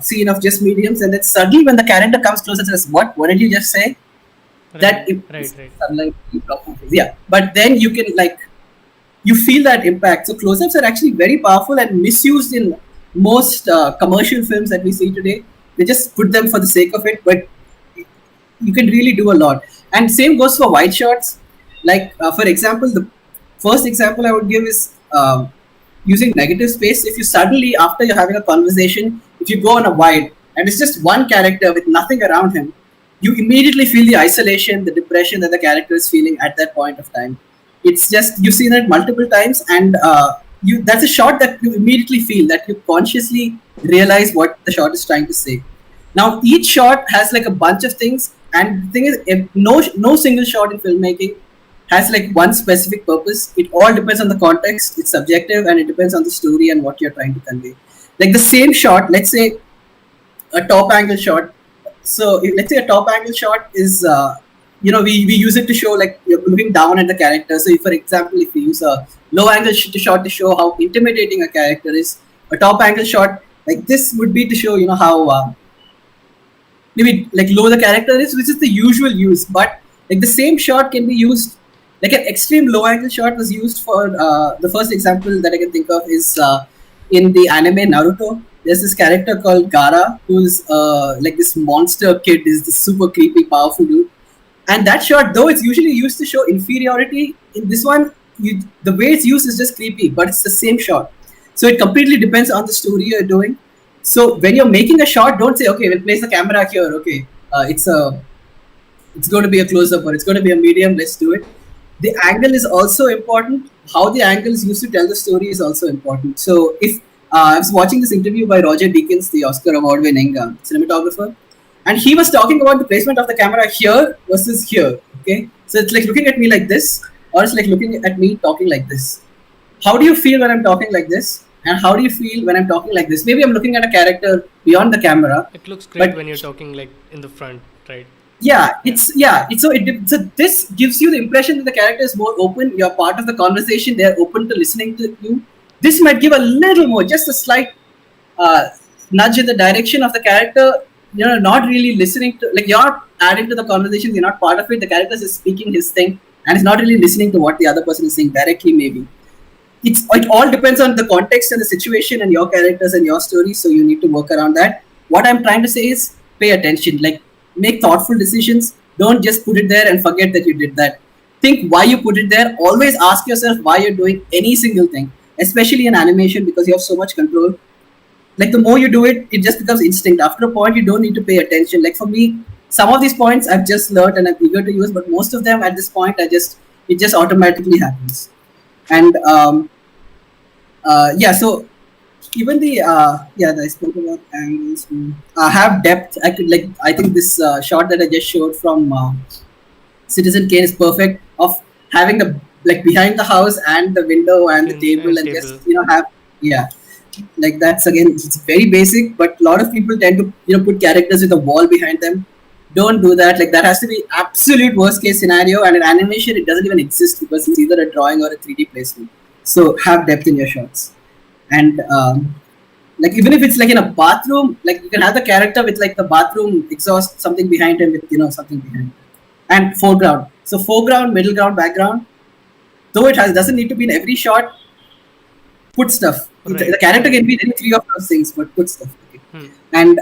scene of just mediums, and then suddenly when the character comes closer and says, "What? What did you just say?" Right. Yeah, but then you can you feel that impact. So close-ups are actually very powerful and misused in most commercial films that we see today. They just put them for the sake of it, but you can really do a lot. And same goes for wide shots. Like for example, the first example I would give is using negative space. If you suddenly, after you're having a conversation, if you go on a wide and it's just one character with nothing around him, you immediately feel the isolation, the depression that the character is feeling at that point of time. It's just, you've seen it multiple times, and that's a shot that you immediately feel, that you consciously realize what the shot is trying to say. Now each shot has like a bunch of things, and the thing is, no single shot in filmmaking has like one specific purpose. It all depends on the context. It's subjective, and it depends on the story and what you're trying to convey. Like the same shot, let's say a top angle shot. So let's say a top angle shot is we use it to show like you're looking down at the character. So if, for example, if we use a low angle shot to show how intimidating a character is, a top angle shot like this would be to show how maybe like low the character is, which is the usual use. But like the same shot can be used, like an extreme low angle shot was used for the first example that I can think of is in the anime Naruto. There's this character called Gaara, who's like this monster kid, is this super creepy, powerful dude. And that shot, though it's usually used to show inferiority, in this one, the way it's used is just creepy, but it's the same shot. So it completely depends on the story you're doing. So when you're making a shot, don't say, okay, we'll place the camera here. Okay, it's going to be a close-up or it's going to be a medium. Let's do it. The angle is also important. How the angle is used to tell the story is also important. So if I was watching this interview by Roger Deakins, the Oscar award-winning cinematographer, and he was talking about the placement of the camera here versus here. Okay, so it's like looking at me like this, or it's like looking at me talking like this. How do you feel when I'm talking like this? And how do you feel when I'm talking like this? Maybe I'm looking at a character beyond the camera. It looks great when you're talking like in the front, right? So this gives you the impression that the character is more open. You're part of the conversation. They're open to listening to you. This might give a little more, just a slight nudge in the direction of the character. Not really listening to, like, you're not adding to the conversation. You're not part of it. The character is speaking his thing and is not really listening to what the other person is saying directly. Maybe it all depends on the context and the situation and your characters and your story. So you need to work around that. What I'm trying to say is pay attention. Like, make thoughtful decisions. Don't just put it there and forget that you did that. Think why you put it there. Always ask yourself why you're doing any single thing, especially in animation, because you have so much control. Like, the more you do it, it just becomes instinct. After a point, you don't need to pay attention. Like, for me, some of these points I've just learned and I'm eager to use, but most of them at this point, it just automatically happens. And so even I spoke about angles. Have depth. I think this shot that I just showed from Citizen Kane is perfect, of having the, like, behind the house and the window and the table, and just have like, that's, again, it's very basic, but a lot of people tend to put characters with a wall behind them. Don't do that. Like, that has to be absolute worst case scenario, and in animation it doesn't even exist because it's either a drawing or a 3D placement. So have depth in your shots. And like even if it's like in a bathroom, like you can have the character with like the bathroom exhaust, something behind him with something behind him. And foreground. So foreground, middle ground, background. Though it doesn't need to be in every shot. Put stuff. Right. The character can be in any three of those things, but put stuff. Okay. And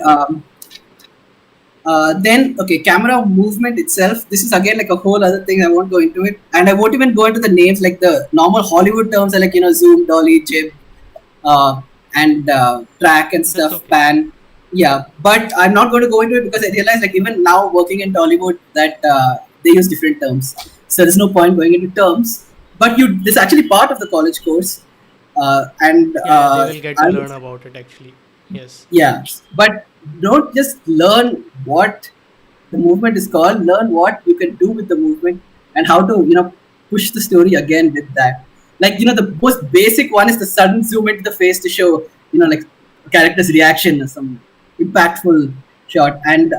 then camera movement itself. This is again like a whole other thing. I won't go into it, and I won't even go into the names. Like the normal Hollywood terms are like zoom, dolly, jib, and track and stuff, okay. pan. Yeah, but I'm not going to go into it because I realize like even now working in Tollywood that they use different terms. So there's no point going into terms. But this is actually part of the college course, and they will get to learn about it actually. Yes. Yeah, but don't just learn what the movement is called. Learn what you can do with the movement and how to push the story again with that. Like the most basic one is the sudden zoom into the face to show like character's reaction or some impactful shot. And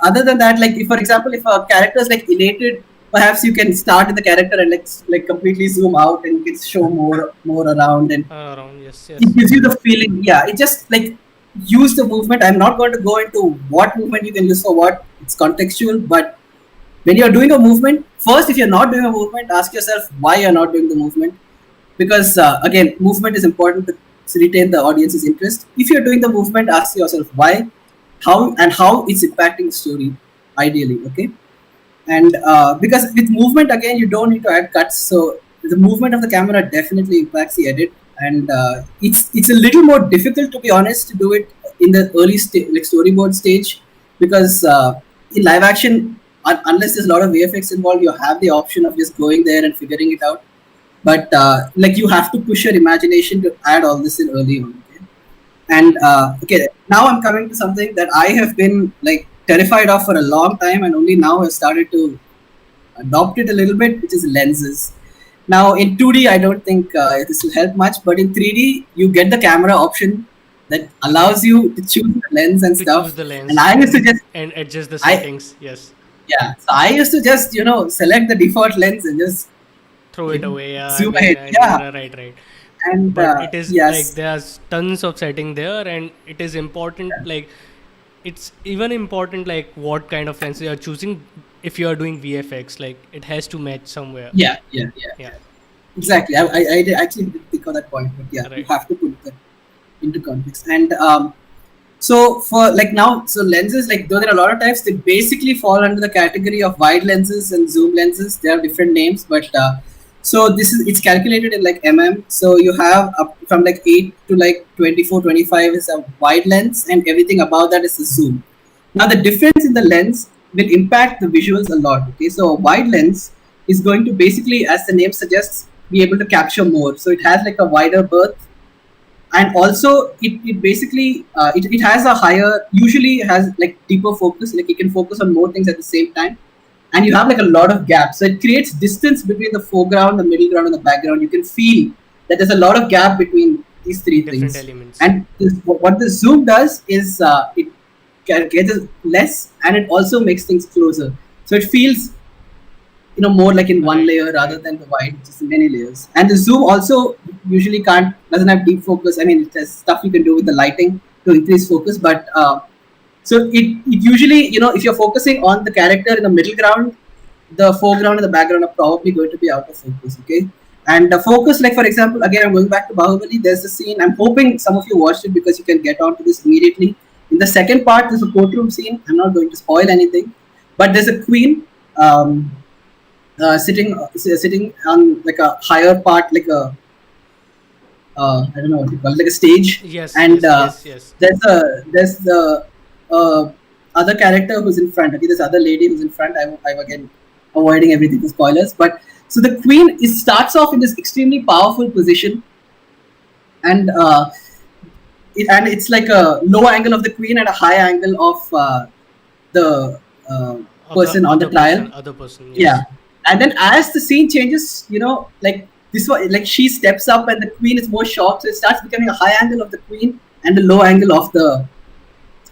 other than that, like if for example if a character is like elated, perhaps you can start with the character and like completely zoom out and you can show more around, and Yes. it gives you the feeling. Yeah, it just like use the movement. I'm not going to go into what movement you can use for what. It's contextual, but when you're doing a movement, first if you're not doing a movement, ask yourself why you're not doing the movement, because again, movement is important to retain the audience's interest. If you're doing the movement, ask yourself why, how it's impacting the story ideally. Okay. And because with movement again, you don't need to add cuts, so the movement of the camera definitely impacts the edit. And it's a little more difficult, to be honest, to do it in the early like storyboard stage, because in live action, unless there's a lot of VFX involved, you have the option of just going there and figuring it out. But like you have to push your imagination to add all this in early on. Okay? And now I'm coming to something that I have been like terrified of for a long time, and only now have started to adopt it a little bit, which is lenses. Now in 2D, I don't think this will help much, but in 3D, you get the camera option that allows you to choose the lens and stuff. Choose the lens and I used to just and adjust the settings. Yes. Yeah, so I used to just select the default lens and just Throw it away. zoom ahead. Yeah, Right. and But it is yes. like there's tons of setting there, and it is important. Like it's even important like what kind of lens you are choosing. If you are doing VFX, like it has to match somewhere. Yeah. Exactly. I actually didn't think of that point, but yeah, you Right. have to put that into context. And so for like now, so lenses, like though there are a lot of types, they basically fall under the category of wide lenses and zoom lenses. They have different names, but so it's calculated in like So you have up from like 8 to like 24, 25 is a wide lens, and everything above that is a zoom. Now the difference in the lens will impact the visuals a lot. Okay, so a wide lens is going to basically, as the name suggests, be able to capture more. So it has like a wider berth, and also it basically it has a higher, usually has like deeper focus, like you can focus on more things at the same time, and you have like a lot of gaps, so it creates distance between the foreground, the middle ground, and the background. You can feel that there's a lot of gap between these three Different things. elements. And what the zoom does is it gets less, and it also makes things closer, so it feels more like in one layer rather than the wide, which is in many layers. And the zoom also usually doesn't have deep focus. I mean, it has stuff you can do with the lighting to increase focus, but so it usually, if you're focusing on the character in the middle ground, the foreground and the background are probably going to be out of focus. Okay, and the focus, like for example, again I'm going back to Bahubali. There's a scene, I'm hoping some of you watched it because you can get onto this immediately. In the second part, there's a courtroom scene. I'm not going to spoil anything, but there's a queen sitting on like a higher part, like a I don't know what you call it, like a stage. Yes. And Yes. there's the other character who's in front. Okay, this other lady who's in front. I'm again avoiding everything for spoilers. But so the queen starts off in this extremely powerful position, and it's like a low angle of the queen and a high angle of the person on the trial. Other person. Yes. Yeah, and then as the scene changes, like this one, like she steps up and the queen is more short, so it starts becoming a high angle of the queen and a low angle of the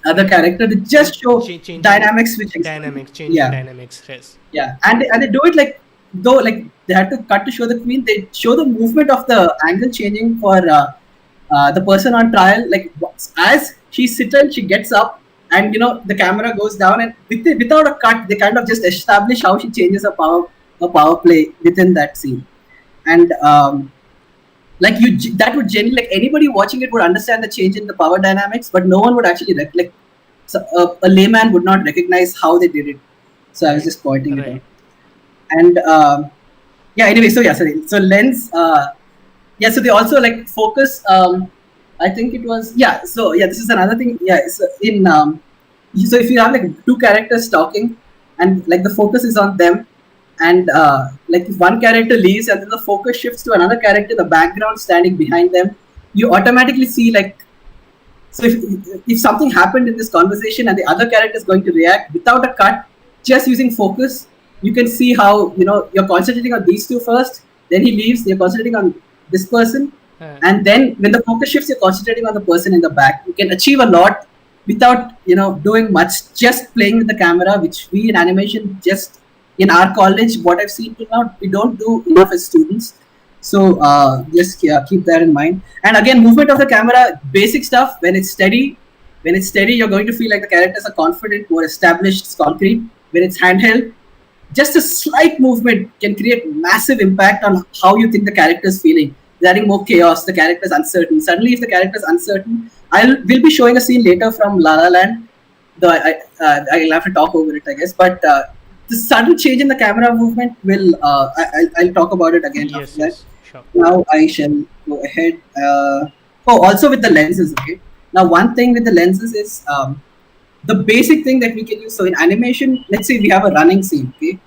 other character to just show dynamics switching. Changing dynamics. Yes. Yeah, and they do it like, though like they had to cut to show the queen, they show the movement of the angle changing for the person on trial, like as she's sitting, she gets up, and the camera goes down, and without a cut, they kind of just establish how she changes her power play within that scene. And like that would genuinely, like anybody watching it would understand the change in the power dynamics, but no one would actually like so, a layman would not recognize how they did it. So I was just pointing it out. And yeah, anyway, so yeah, sorry. So lens, yeah, so they also like focus. I think it was, yeah. So yeah, this is another thing. Yeah, so so if you have like two characters talking, and like the focus is on them, and like if one character leaves and then the focus shifts to another character in the background standing behind them, you automatically see like, so if something happened in this conversation and the other character is going to react without a cut, just using focus, you can see how you're concentrating on these two first, then he leaves, you're concentrating on this person, and then when the focus shifts, you're concentrating on the person in the back. You can achieve a lot without doing much, just playing with the camera, which we in animation, just in our college, what I've seen till now, we don't do enough as students. So just keep that in mind. And again, movement of the camera, basic stuff. When it's steady, you're going to feel like the characters are confident, more established, it's concrete. When it's handheld, just a slight movement can create massive impact on how you think the character is feeling. They're adding more chaos, the character is uncertain. Suddenly, if the character is uncertain, we'll be showing a scene later from La La Land, though I'll have to talk over it, I guess. But the sudden change in the camera movement will, I'll talk about it again after that. Yes, sure. Now I shall go ahead. Also with the lenses, okay. Now one thing with the lenses is the basic thing that we can use. So in animation, let's say we have a running scene, okay.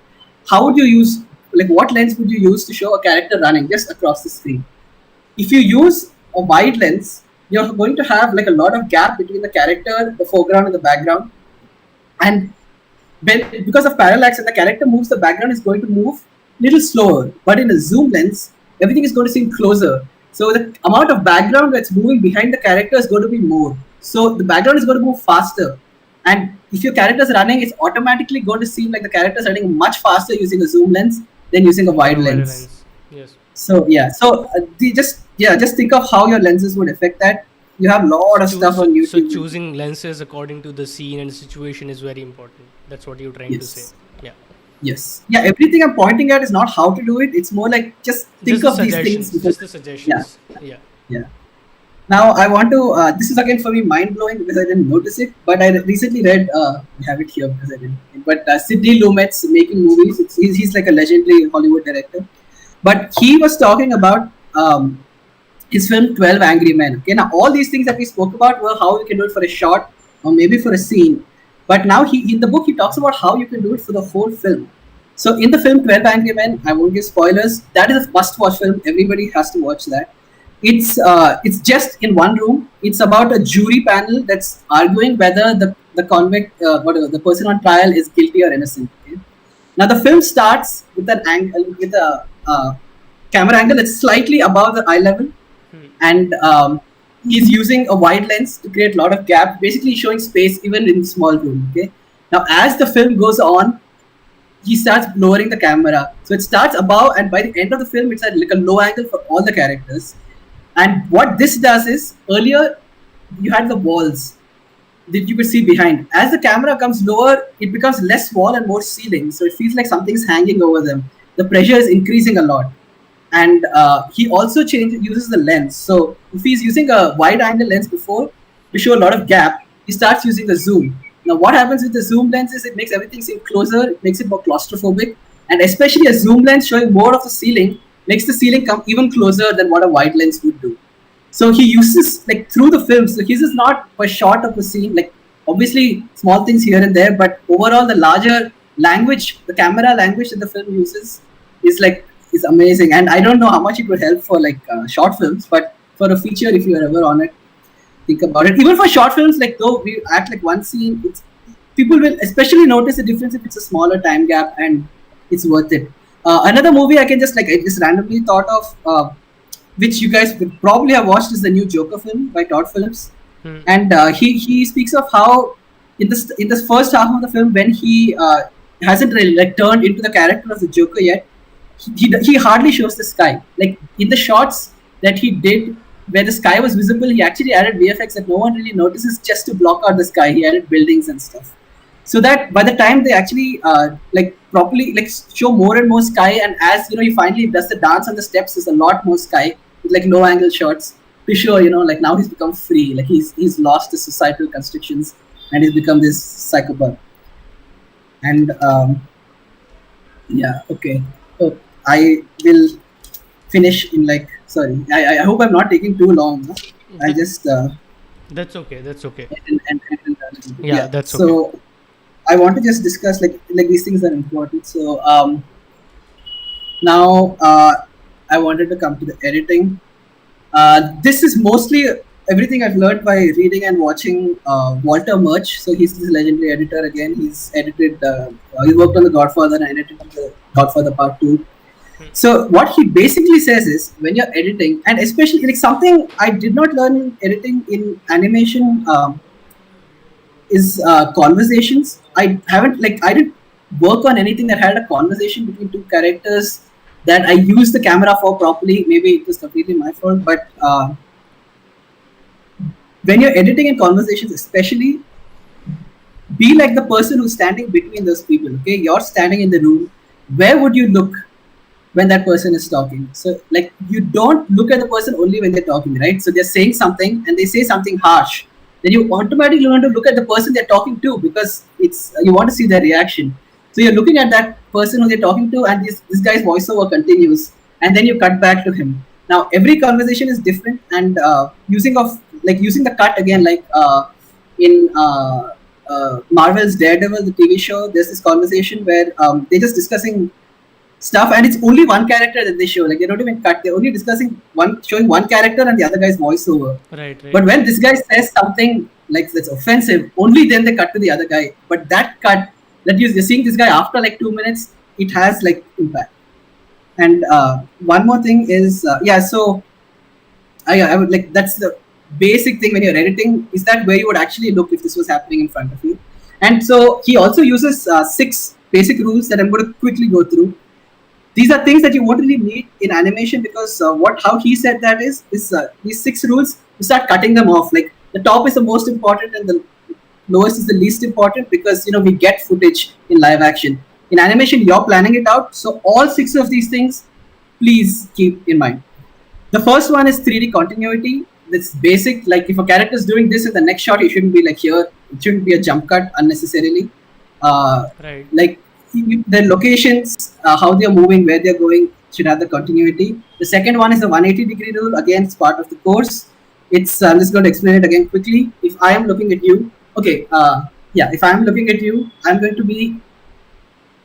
How would you use, like what lens would you use to show a character running just across the screen? If you use a wide lens, you're going to have like a lot of gap between the character, the foreground and the background. And because of parallax and the character moves, the background is going to move a little slower. But in a zoom lens, everything is going to seem closer. So the amount of background that's moving behind the character is going to be more. So the background is going to move faster. And if your character is running, it's automatically going to seem like the character is running much faster using a zoom lens than using a wide lens. Yes. So yeah, so just think of how your lenses would affect that. You have a lot of stuff on YouTube. So choosing lenses according to the scene and the situation is very important. That's what you're trying to say. Yeah. Yes. Yeah, everything I'm pointing at is not how to do it. It's more like just think of these things. Just the suggestions. Yeah. Now I want to, this is again for me mind-blowing because I didn't notice it, but I recently read, we have it here because I didn't, but Sidney Lumet's making movies. He's like a legendary Hollywood director. But he was talking about his film 12 Angry Men. Okay, now all these things that we spoke about were how you can do it for a shot or maybe for a scene. But now in the book, he talks about how you can do it for the whole film. So in the film 12 Angry Men, I won't give spoilers, that is a must-watch film. Everybody has to watch that. It's just in one room. It's about a jury panel that's arguing whether the convict, the person on trial is guilty or innocent. Okay? Now the film starts with an angle, with a camera angle that's slightly above the eye level, and he's using a wide lens to create a lot of gap, basically showing space even in small room. Okay. Now as the film goes on, he starts lowering the camera, so it starts above, and by the end of the film, it's at like a low angle for all the characters. And what this does is, earlier you had the walls that you could see behind. As the camera comes lower, it becomes less wall and more ceiling. So it feels like something's hanging over them. The pressure is increasing a lot. And he also uses the lens. So if he's using a wide angle lens before to show a lot of gap, he starts using the zoom. Now what happens with the zoom lens is it makes everything seem closer, it makes it more claustrophobic. And especially a zoom lens showing more of the ceiling makes the ceiling come even closer than what a wide lens would do. So he uses, like, through the film, so his is not a shot of the scene, like obviously small things here and there, but overall the larger language, the camera language that the film uses is amazing. And I don't know how much it would help for like short films, but for a feature, if you are ever on it, think about it. Even for short films, like though we act like one scene, people will especially notice the difference if it's a smaller time gap, and it's worth it. Another movie I just randomly thought of, which you guys would probably have watched, is the new Joker film by Todd Phillips. And he speaks of how in this first half of the film, when he hasn't really like turned into the character of the Joker yet, he hardly shows the sky. Like in the shots that he did where the sky was visible, he actually added VFX that no one really notices just to block out the sky. He added buildings and stuff, so that by the time they actually like properly like show more and more sky, and as you know, he finally does the dance on the steps, there's a lot more sky with like low angle shots to show, you know, like now he's become free, like he's lost his societal constrictions and he's become this psychopath. And yeah, okay. So I will finish in like, sorry, I hope I'm not taking too long. No? I just That's okay. That's okay. yeah, that's so okay. I want to just discuss like these things are important. So now I wanted to come to the editing. This is mostly everything I've learned by reading and watching Walter Murch. So he's this legendary editor again. He's edited, he worked on The Godfather and edited The Godfather Part 2. So what he basically says is, when you're editing, and especially like something I did not learn in editing in animation is conversations. I didn't work on anything that had a conversation between two characters that I used the camera for properly. Maybe it was completely my fault, but when you're editing in conversations, especially, be like the person who's standing between those people. Okay, you're standing in the room. Where would you look when that person is talking? So like, you don't look at the person only when they're talking, right? So they're saying something and they say something harsh, then you automatically want to look at the person they're talking to, because it's, you want to see their reaction. So you're looking at that person who they're talking to, and this guy's voiceover continues, and then you cut back to him. Now every conversation is different, and using the cut again, like in Marvel's Daredevil, the TV show, there's this conversation where they're just discussing stuff, and it's only one character that they show. Like, they don't even cut; they're only discussing showing one character and the other guy's voiceover. Right. But when this guy says something like that's offensive, only then they cut to the other guy. But that cut that you're seeing this guy after like 2 minutes, it has like impact. And one more thing is, so I would like, that's the basic thing when you're editing, is that where you would actually look if this was happening in front of you. And so he also uses 6 basic rules that I'm going to quickly go through. These are things that you won't really need in animation, because how he said that is these 6 rules, you start cutting them off. Like, the top is the most important and the lowest is the least important, because you know, we get footage in live action. In animation, you're planning it out, so all 6 of these things, please keep in mind. The first one is 3D continuity. That's basic. Like, if a character is doing this in the next shot, it shouldn't be like here. It shouldn't be a jump cut unnecessarily. Right. Like, the locations, how they're moving, where they're going, should have the continuity. The second one is the 180-degree rule. Again, it's part of the course. I'm just going to explain it again quickly. If I am looking at you, okay, if I'm looking at you, I'm going to be,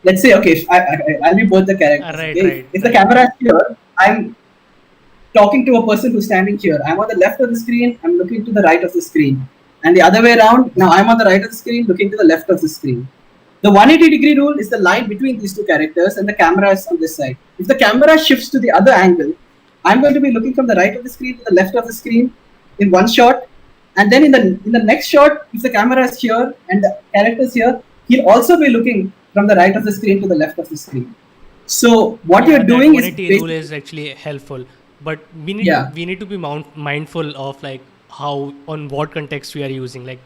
let's say, okay, I'll be both the characters. Right. If the camera is here, I'm talking to a person who's standing here. I'm on the left of the screen, I'm looking to the right of the screen. And the other way around, now I'm on the right of the screen, looking to the left of the screen. The 180-degree rule is the line between these two characters, and the camera is on this side. If the camera shifts to the other angle, I'm going to be looking from the right of the screen to the left of the screen in one shot. And then in the next shot, if the camera is here and the character is here, he'll also be looking from the right of the screen to the left of the screen. So what you're doing is... 180 rule is actually helpful, but we need to be mindful of like how, on what context we are using. Like,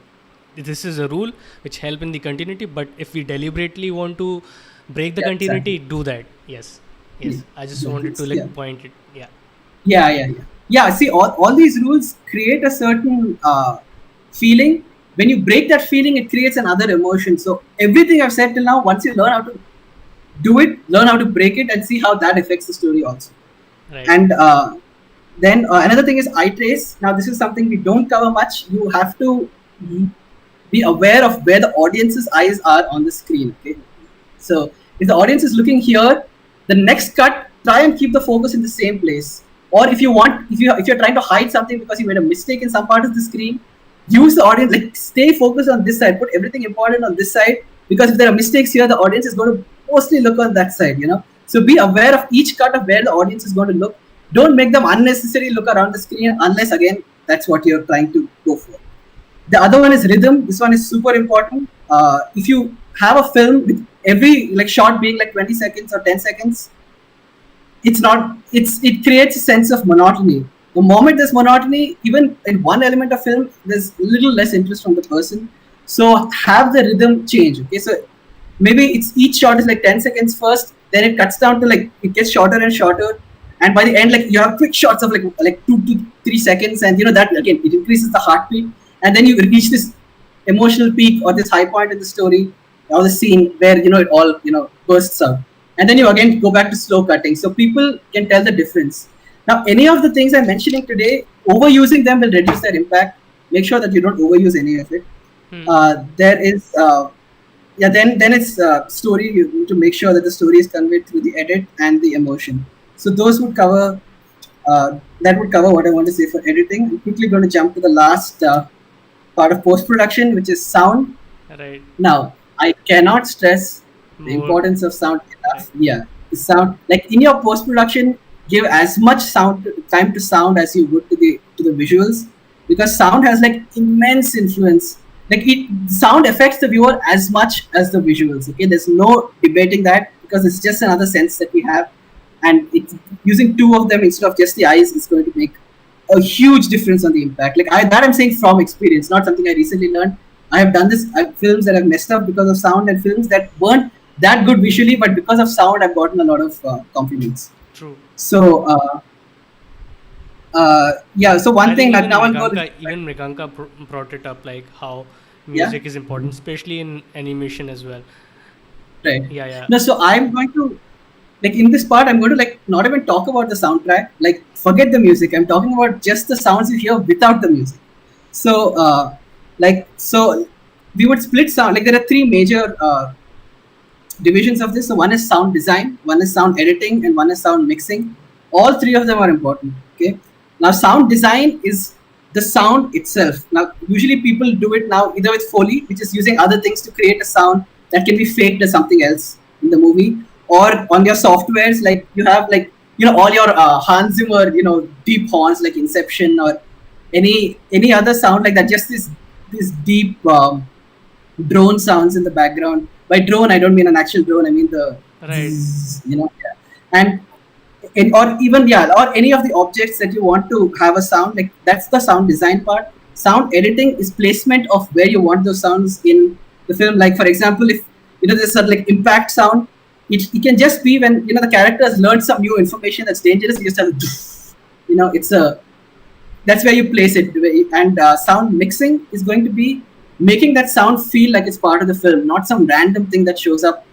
this is a rule which help in the continuity, but if we deliberately want to break the continuity, do that. Yes. I just wanted to point it. Yeah. See, all these rules create a certain feeling. When you break that feeling, it creates another emotion. So everything I've said till now, once you learn how to do it, learn how to break it, and see how that affects the story also. Right. And then another thing is eye trace. Now, this is something we don't cover much. You have to be aware of where the audience's eyes are on the screen. Okay, so if the audience is looking here, the next cut, try and keep the focus in the same place. Or if you're trying to hide something because you made a mistake in some part of the screen, use the audience, like, stay focused on this side, put everything important on this side, because if there are mistakes here, the audience is going to mostly look on that side, you know. So be aware of each cut of where the audience is going to look. Don't make them unnecessarily look around the screen, unless, again, that's what you're trying to go for. The other one is rhythm. This one is super important. If you have a film with every shot being like 20 seconds or 10 seconds, it creates a sense of monotony. The moment there's monotony, even in one element of film, there's a little less interest from the person. So have the rhythm change. Okay, so maybe it's each shot is like 10 seconds first, then it cuts down to like it gets shorter and shorter, and by the end like you have quick shots of like 2 to 3 seconds, and that again it increases the heartbeat, and then you reach this emotional peak or this high point in the story or the scene where it all bursts out, and then you again go back to slow cutting, so people can tell the difference. Now any of the things I'm mentioning today, overusing them will reduce their impact. Make sure that you don't overuse any of it. There is then it's story. You need to make sure that the story is conveyed through the edit and the emotion. So those would cover that would cover what I want to say for editing. I'm quickly going to jump to the last part of post production, which is sound. Right. Now I cannot stress the importance of sound enough. Right. Yeah, the sound, like in your post production, give as much time to sound as you would to the visuals, because sound has like immense influence. Like sound affects the viewer as much as the visuals. Okay, there's no debating that, because it's just another sense that we have, and using two of them instead of just the eyes is going to make a huge difference on the impact. Like I'm saying from experience, not something I recently learned. I have done this. I have films that have messed up because of sound, and films that weren't that good visually, but because of sound, I've gotten a lot of compliments. True. So so one thing that now even Mriganka brought it up, like how music is important, especially in animation as well. Right. Yeah. No, so I'm going to, like in this part, I'm going to like not even talk about the soundtrack. Like forget the music. I'm talking about just the sounds you hear without the music. So we would split sound. Like there are three major divisions of this. So one is sound design, one is sound editing, and one is sound mixing. All three of them are important. Okay. Now sound design is the sound itself. Now usually people do it now either with Foley, which is using other things to create a sound that can be faked as something else in the movie, or on your softwares, like you have like all your Hans Zimmer deep horns like Inception, or any other sound like that, just this deep drone sounds in the background. By drone I don't mean an actual drone, I mean the or any of the objects that you want to have a sound, like that's the sound design part. Sound editing is placement of where you want those sounds in the film. Like for example, if there's a like impact sound, it can just be when the character has learned some new information that's dangerous. You just have that's where you place it. And sound mixing is going to be making that sound feel like it's part of the film, not some random thing that shows up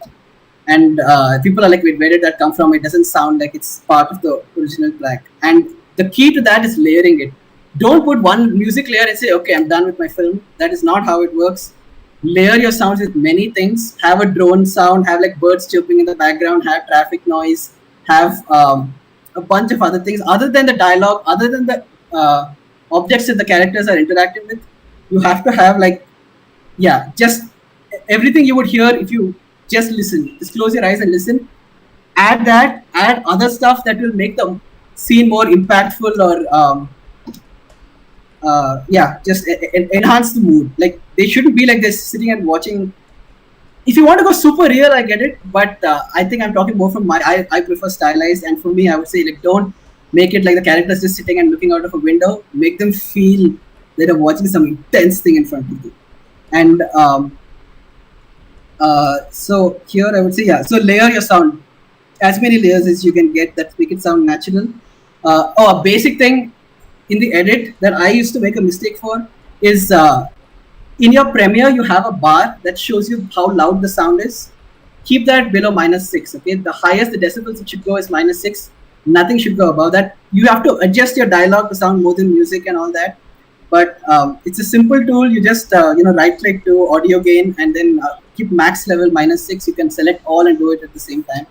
and people are like, wait, where did that come from? It doesn't sound like it's part of the original track. And the key to that is layering it. Don't put one music layer and say, okay, I'm done with my film. That is not how it works. Layer your sounds with many things. Have a drone sound, have like birds chirping in the background, have traffic noise, have a bunch of other things other than the dialogue, other than the objects that the characters are interacting with. You have to have like, just everything you would hear if you just listen. Just close your eyes and listen. Add other stuff that will make the scene more impactful, or just enhance the mood. Like they shouldn't be like this sitting and watching. If you want to go super real, I get it, but I think I'm talking more from I prefer stylized, and for me I would say like don't make it like the characters just sitting and looking out of a window. Make them feel that they're watching some intense thing in front of you. And so here I would say so layer your sound, as many layers as you can get that make it sound natural. A basic thing in the edit that I used to make a mistake for is in your Premiere you have a bar that shows you how loud the sound is. Keep that below -6. Okay, the highest the decibels it should go is -6. Nothing should go above that. You have to adjust your dialogue to sound more than music and all that. But it's a simple tool. You just right click to audio gain and then keep max level -6. You can select all and do it at the same time.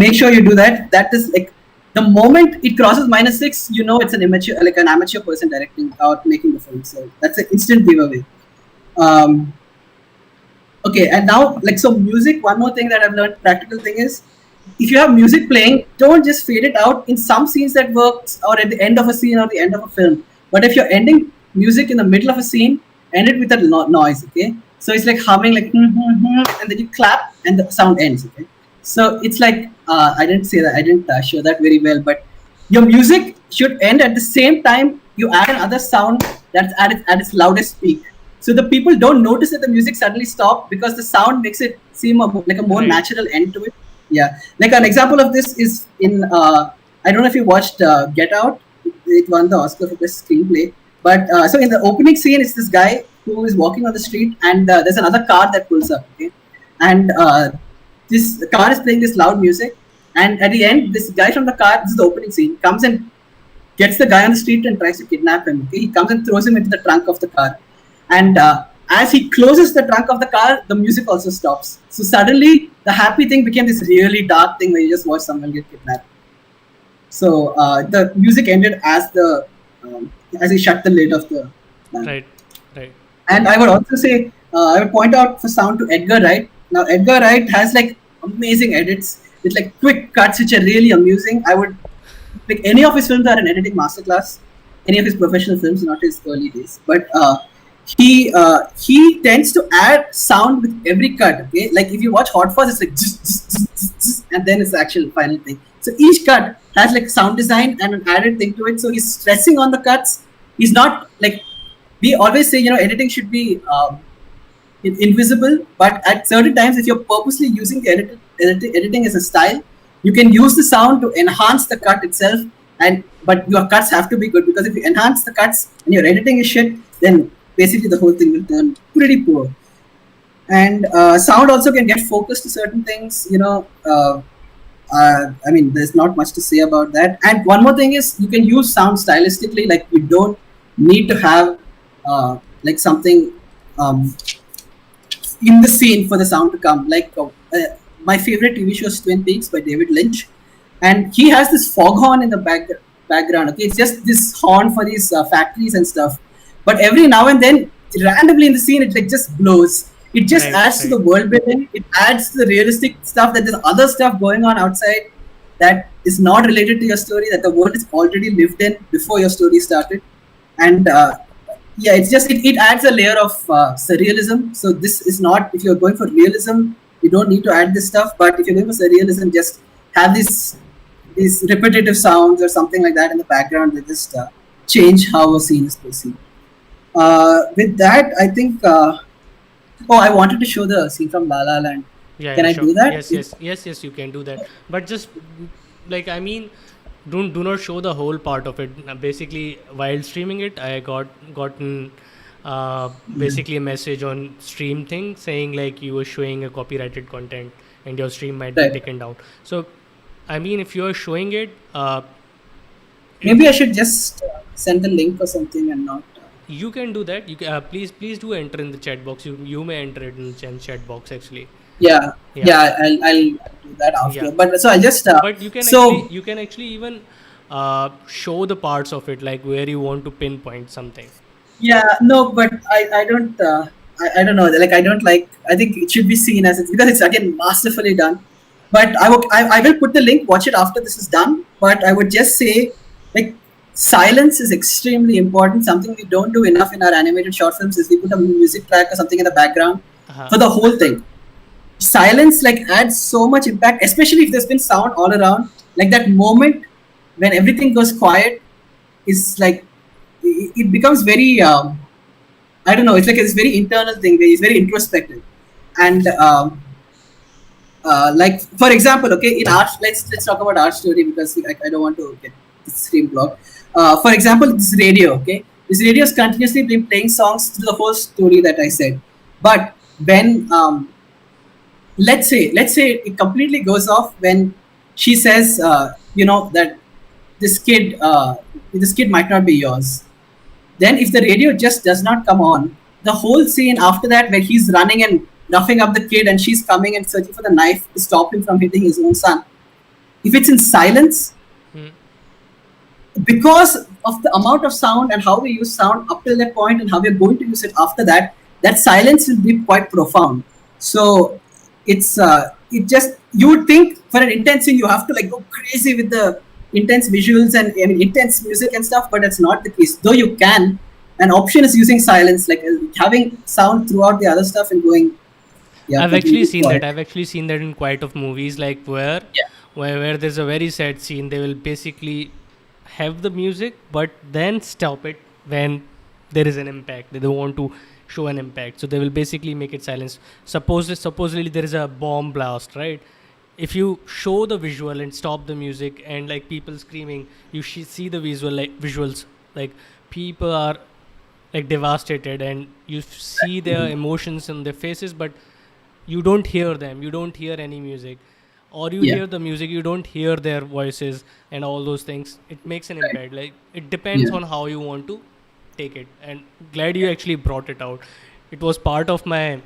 Make sure you do that. That is like the moment it crosses -6, it's an amateur person directing or making the film. So that's an instant giveaway. Okay, and now so music. One more thing that I've learned, practical thing is, if you have music playing, don't just fade it out. In some scenes that works, or at the end of a scene or the end of a film. But if you're ending music in the middle of a scene, end it with a noise. Okay, so it's like humming, like and then you clap and the sound ends. Okay, so it's like I didn't say that, I didn't show that very well, but your music should end at the same time you add another sound that's at its loudest peak. So the people don't notice that the music suddenly stopped because the sound makes it seem like a more natural end to it. Yeah, like an example of this is in I don't know if you watched Get Out. It won the Oscar for best screenplay. But so in the opening scene, it's this guy who is walking on the street, and there's another car that pulls up. Okay, and this car is playing this loud music, and at the end, this guy from the car, this is the opening scene, comes and gets the guy on the street and tries to kidnap him. Okay? He comes and throws him into the trunk of the car, and as he closes the trunk of the car, the music also stops. So suddenly, the happy thing became this really dark thing where you just watch someone get kidnapped. So the music ended as he shut the lid of the lamp. Right. And I would also say, I would point out for sound to Edgar Wright. Now, Edgar Wright has like amazing edits with like quick cuts which are really amusing. I would like any of his films are an editing masterclass. Any of his professional films, not his early days, but he tends to add sound with every cut. Okay, like if you watch Hot Fuzz, it's like and then it's the actual final thing. So each cut has like sound design and an added thing to it. So he's stressing on the cuts. He's not like, we always say, editing should be invisible, but at certain times, if you're purposely using the editing as a style, you can use the sound to enhance the cut itself. But your cuts have to be good, because if you enhance the cuts and your editing is shit, then basically the whole thing will turn pretty poor. And sound also can get focused to certain things. I mean, there's not much to say about that. And one more thing is, you can use sound stylistically. Like, you don't need to have like something in the scene for the sound to come. Like my favorite TV show is Twin Peaks by David Lynch, and he has this foghorn in the background. Okay, it's just this horn for these factories and stuff. But every now and then, randomly in the scene, it like just blows. It just adds to the world building. It adds to the realistic stuff that there's other stuff going on outside that is not related to your story, that the world is already lived in before your story started. And it's just, it adds a layer of surrealism. So this is not, if you're going for realism, you don't need to add this stuff. But if you're going for surrealism, just have these repetitive sounds or something like that in the background that just change how a scene is perceived. With that, I think... I wanted to show the scene from La La Land. Can I do that? Yes, you can do that. But just like, I mean, do not show the whole part of it. Basically, while streaming it, I gotten basically a message on stream thing saying like you were showing a copyrighted content and your stream might be taken down. So, I mean, if you are showing it, maybe I should just send the link or something and not. You can do that. You can, please do enter in the chat box. You may enter it in the chat box actually. Yeah. I'll do that after. Yeah. But so I just. But you can actually even show the parts of it, like where you want to pinpoint something. Yeah. No, but I don't. I don't know. Like, I don't like. I think it should be seen as because it's again masterfully done. But I will put the link. Watch it after this is done. But I would just say, like, silence is extremely important. Something we don't do enough in our animated short films is we put a music track or something in the background for the whole thing. Silence like adds so much impact, especially if there's been sound all around. Like that moment when everything goes quiet is like, it becomes very, I don't know, it's like this very internal thing where it's very introspective. And like, for example, okay, in art, let's talk about Art Story, because I don't want to get the same blog. For example, this radio, okay? This radio has continuously been playing songs through the whole story that I said. But when, let's say it completely goes off when she says, that this kid might not be yours. Then if the radio just does not come on, the whole scene after that where he's running and roughing up the kid and she's coming and searching for the knife to stop him from hitting his own son, if it's in silence, because of the amount of sound and how we use sound up till that point and how we're going to use it after that, that silence will be quite profound. So it's you would think for an intense scene you have to like go crazy with the intense visuals and intense music and stuff, but that's not the case. Though you can, an option is using silence, like having sound throughout the other stuff and going. Yeah, I've actually seen that. I've actually seen that in quite of movies, like where there's a very sad scene, they will basically have the music, but then stop it when there is an impact. They don't want to show an impact, so they will basically make it silence. Supposedly there is a bomb blast, right? If you show the visual and stop the music and like people screaming, you see the visuals, like people are like devastated, and you see their emotions in their faces, but you don't hear them, you don't hear any music, or you Yeah. hear the music, you don't hear their voices and all those things. It makes an Right. impact. Like it depends Yeah. on how you want to take it. And glad you actually brought it out. It was part of my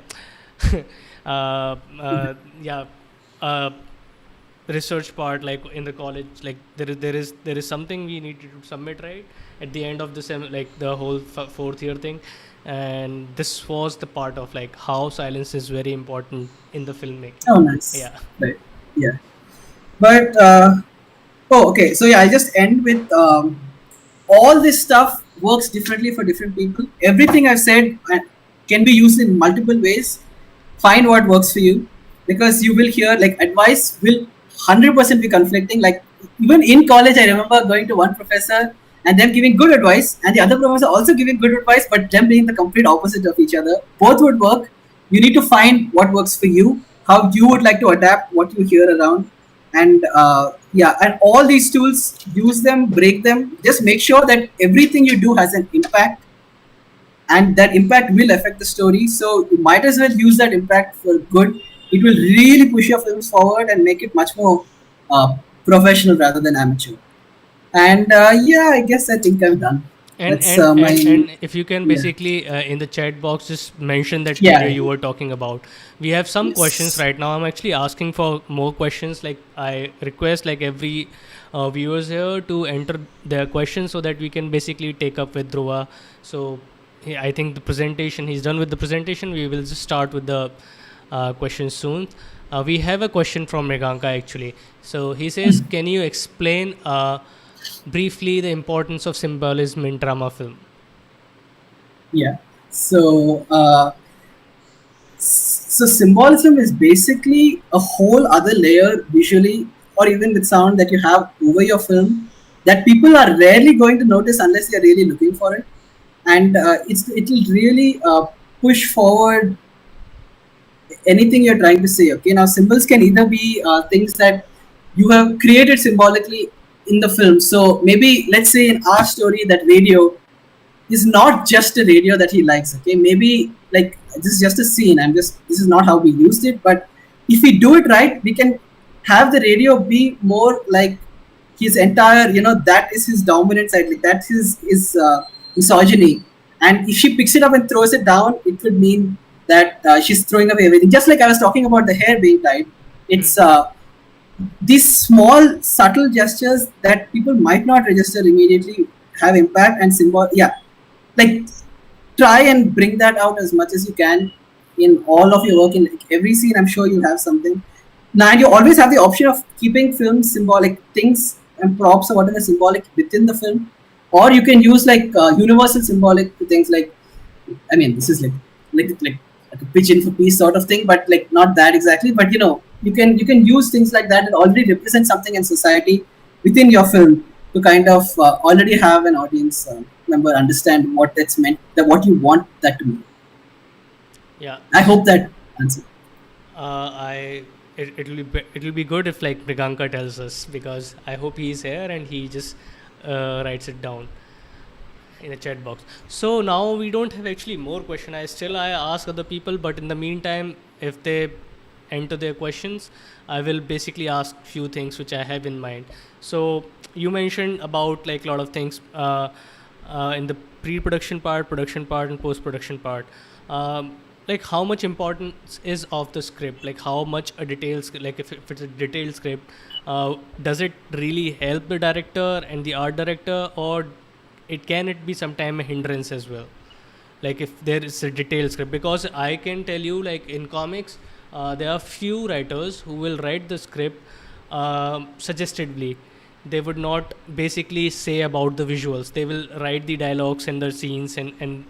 yeah, uh, research part, like in the college. Like there is something we need to submit, right, at the end of the like the whole fourth year thing. And this was the part of like how silence is very important in the filmmaking. Oh, nice. Yeah. Right. Yeah. But oh, okay. So yeah, I'll just end with all this stuff works differently for different people. Everything I've said can be used in multiple ways. Find what works for you, because you will hear like advice will 100% be conflicting. Like even in college, I remember going to one professor and them giving good advice, and the other professor also giving good advice, but them being the complete opposite of each other. Both would work. You need to find what works for you, how you would like to adapt what you hear around, and yeah, and all these tools, use them, break them. Just make sure that everything you do has an impact, and that impact will affect the story. So you might as well use that impact for good. It will really push your films forward and make it much more professional rather than amateur. And yeah, I guess I think I'm done. And That's and, my and and if you can yeah. basically in the chat box just mention that Yeah. video you were talking about. We have some questions Yes. right now. I'm actually asking for more questions. Like I request like every viewers here to enter their questions so that we can basically take up with Dhruva. So I think the presentation, he's done with the presentation. We will just start with the questions soon. We have a question from Meganka actually. So he says, can you explain briefly the importance of symbolism in drama film? Yeah. So so symbolism is basically a whole other layer visually or even with sound that you have over your film that people are rarely going to notice unless they're really looking for it. And it will really push forward anything you're trying to say. Okay, now symbols can either be things that you have created symbolically in the film. So maybe let's say in our story that radio is not just a radio that he likes. Okay, maybe like this is just a scene. This is not how we used it, but if we do it right, we can have the radio be more like his entire, that is his dominant side, like that's his misogyny. And if she picks it up and throws it down, it would mean that she's throwing away everything. Just like I was talking about the hair being tied, it's these small subtle gestures that people might not register immediately have impact and symbol. Yeah, like try and bring that out as much as you can in all of your work. In like every scene, I'm sure you have something. Now, and you always have the option of keeping film symbolic things and props or whatever symbolic within the film, or you can use like universal symbolic things. Like, I mean, this is like a pigeon for peace sort of thing, but like not that exactly. But you can use things like that already represent something in society within your film to kind of already have an audience member understand what that's meant, that what you want that to mean. Yeah. I hope that answers. It'll be good if like Priyanka tells us, because I hope he's here and he just writes it down in the chat box. So now we don't have actually more question. I ask other people, but in the meantime, if they enter their questions, I will basically ask few things which I have in mind. So you mentioned about like a lot of things in the pre-production part, production part, and post-production part. Like how much importance is of the script? Like how much a details, like if it's a detailed script, does it really help the director and the art director, or it be sometime a hindrance as well? Like if there is a detailed script, because I can tell you like in comics, there are few writers who will write the script suggestively. They would not basically say about the visuals. They will write the dialogues and the scenes and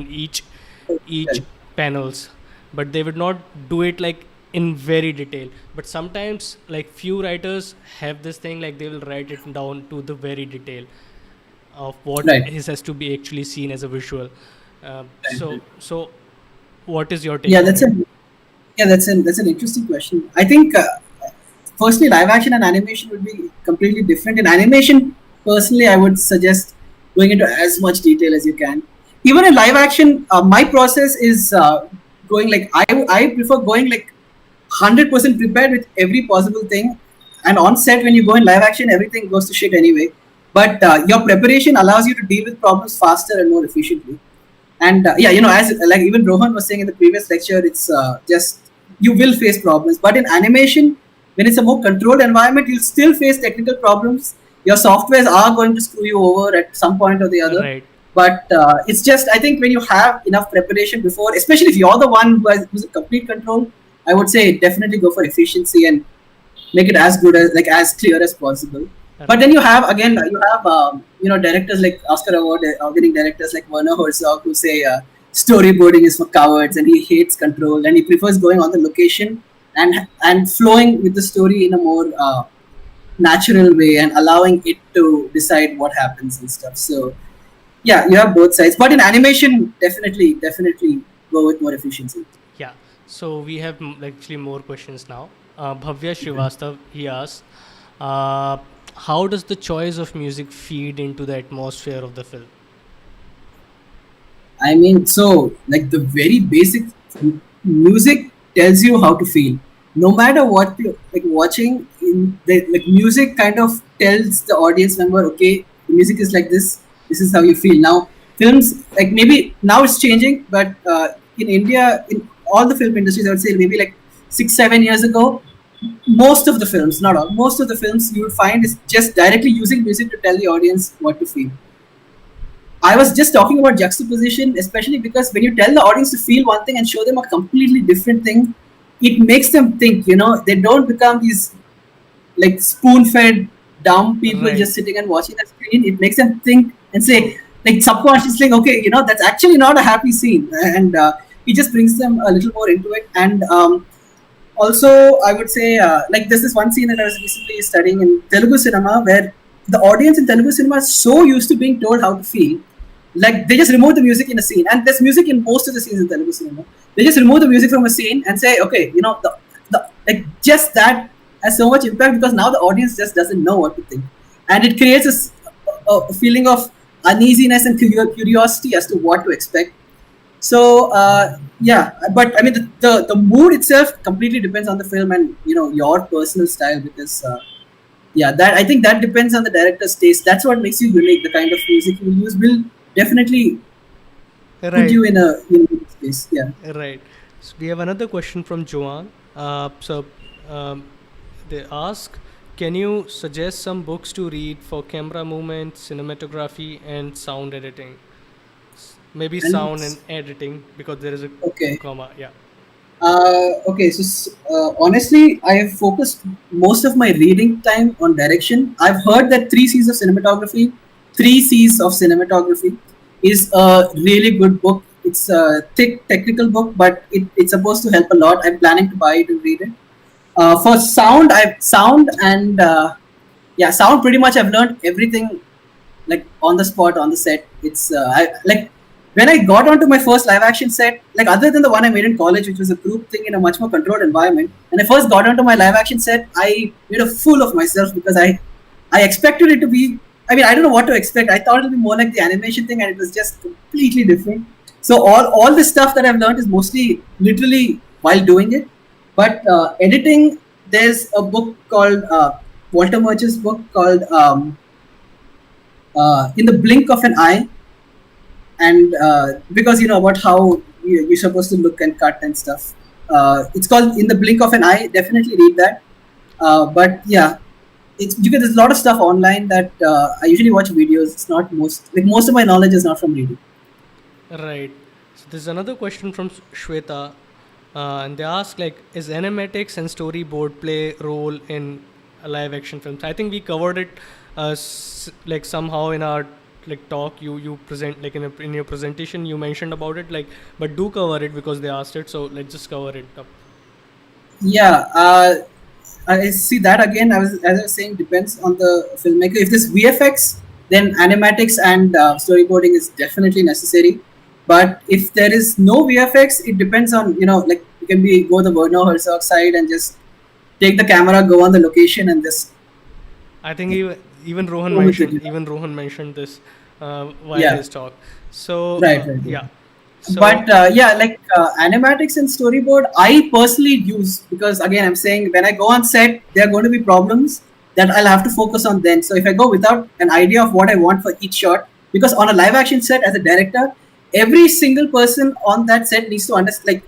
each panels, but they would not do it like in very detail. But sometimes like few writers have this thing, like they will write it down to the very detail of what Right. has to be actually seen as a visual. Right. So what is your take Yeah, on that's it? an interesting question. I think firstly, live action and animation would be completely different. In animation, personally, I would suggest going into as much detail as you can. Even in live action, my process is going like I prefer going like 100% prepared with every possible thing. And on set, when you go in live action, everything goes to shit anyway. But your preparation allows you to deal with problems faster and more efficiently. And yeah, as like even Rohan was saying in the previous lecture, it's just you will face problems. But in animation, when it's a more controlled environment, you'll still face technical problems. Your softwares are going to screw you over at some point or the other. Right. But it's just, I think when you have enough preparation before, especially if you're the one who's in complete control, I would say definitely go for efficiency and make it as good as, like, as clear as possible. But then you have directors like Oscar award winning directors like Werner Herzog who say storyboarding is for cowards and he hates control and he prefers going on the location and flowing with the story in a more natural way and allowing it to decide what happens and stuff. So yeah, you have both sides. But in animation, definitely go with more efficiency. Yeah. So we have actually more questions now. Bhavya Srivastav, he asks, how does the choice of music feed into the atmosphere of the film? I mean, so like the very basic music tells you how to feel. No matter what you're like watching, in the like music kind of tells the audience member, okay, the music is like this. This is how you feel. Now, films like maybe now it's changing, but in India, in all the film industries, I would say maybe like 6 7 years ago, most of the films, not all, most of the films you would find is just directly using music to tell the audience what to feel. I was just talking about juxtaposition, especially because when you tell the audience to feel one thing and show them a completely different thing, it makes them think. They don't become these like spoon-fed dumb people Right. just sitting and watching the screen. It makes them think and True. say, like subconsciously, okay, that's actually not a happy scene, and it just brings them a little more into it. And also, I would say, like there's this one scene that I was recently studying in Telugu cinema where the audience in Telugu cinema is so used to being told how to feel, like they just remove the music in a scene, and there's music in most of the scenes in Telugu cinema. They just remove the music from a scene and say, okay, the like just that has so much impact because now the audience just doesn't know what to think, and it creates a feeling of uneasiness and curiosity as to what to expect. So yeah, but I mean the mood itself completely depends on the film and your personal style because yeah, that I think that depends on the director's taste. That's what makes you unique. The kind of music you use will definitely put Right. you in a unique space. Yeah. Right. So we have another question from Joanne. Um, they ask, can you suggest some books to read for camera movement, cinematography, and sound editing? Maybe And sound and editing because there is a okay. comma. Yeah. Okay, so honestly, I have focused most of my reading time on direction. I've heard that 3 C's of cinematography is a really good book. It's a thick technical book, but it's supposed to help a lot. I'm planning to buy it and read it. For sound, sound pretty much I've learned everything like on the spot on the set. It's like when I got onto my first live action set, like other than the one I made in college, which was a group thing in a much more controlled environment. When I first got onto my live action set, I made a fool of myself because I expected it to be. I mean, I don't know what to expect. I thought it would be more like the animation thing, and it was just completely different. So all the stuff that I've learned is mostly literally while doing it. But editing, there's a book called Walter Murch's book called In the Blink of an Eye, and because about how you're supposed to look and cut and stuff. It's called In the Blink of an Eye. Definitely read that. But yeah, there's a lot of stuff online that I usually watch videos. It's not most of my knowledge is not from reading. Right. So there's another question from Shweta, and they ask like, is animatics and storyboard play role in a live action films? I think we covered it, like somehow in our like talk. You present like in your presentation you mentioned about it, like, but do cover it because they asked it. So let's just cover it up. Yeah, I see that again. As I was saying, depends on the filmmaker. If this VFX, then animatics and storyboarding is definitely necessary. But if there is no VFX, it depends on, like you can be go the Werner Herzog side and just take the camera, go on the location, and just I think even Rohan go with it. mentioned this while Yeah, his talk. So right, right. Yeah. yeah, so But yeah, like animatics and storyboard I personally use, because again I'm saying when I go on set there are going to be problems that I'll have to focus on then. So if I go without an idea of what I want for each shot, because on a live action set as a director, every single person on that set needs to understand, like,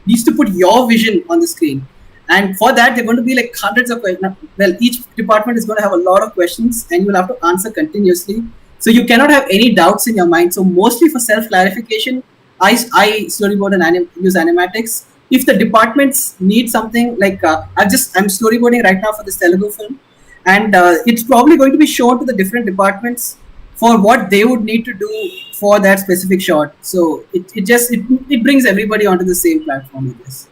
needs to put your vision on the screen. And for that, they're going to be like hundreds of questions. Well, each department is going to have a lot of questions, and you will have to answer continuously. So you cannot have any doubts in your mind. So mostly for self clarification, I storyboard and use animatics. If the departments need something, like I'm storyboarding right now for this Telugu film, and it's probably going to be shown to the different departments for what they would need to do for that specific shot. So it brings everybody onto the same platform, I guess.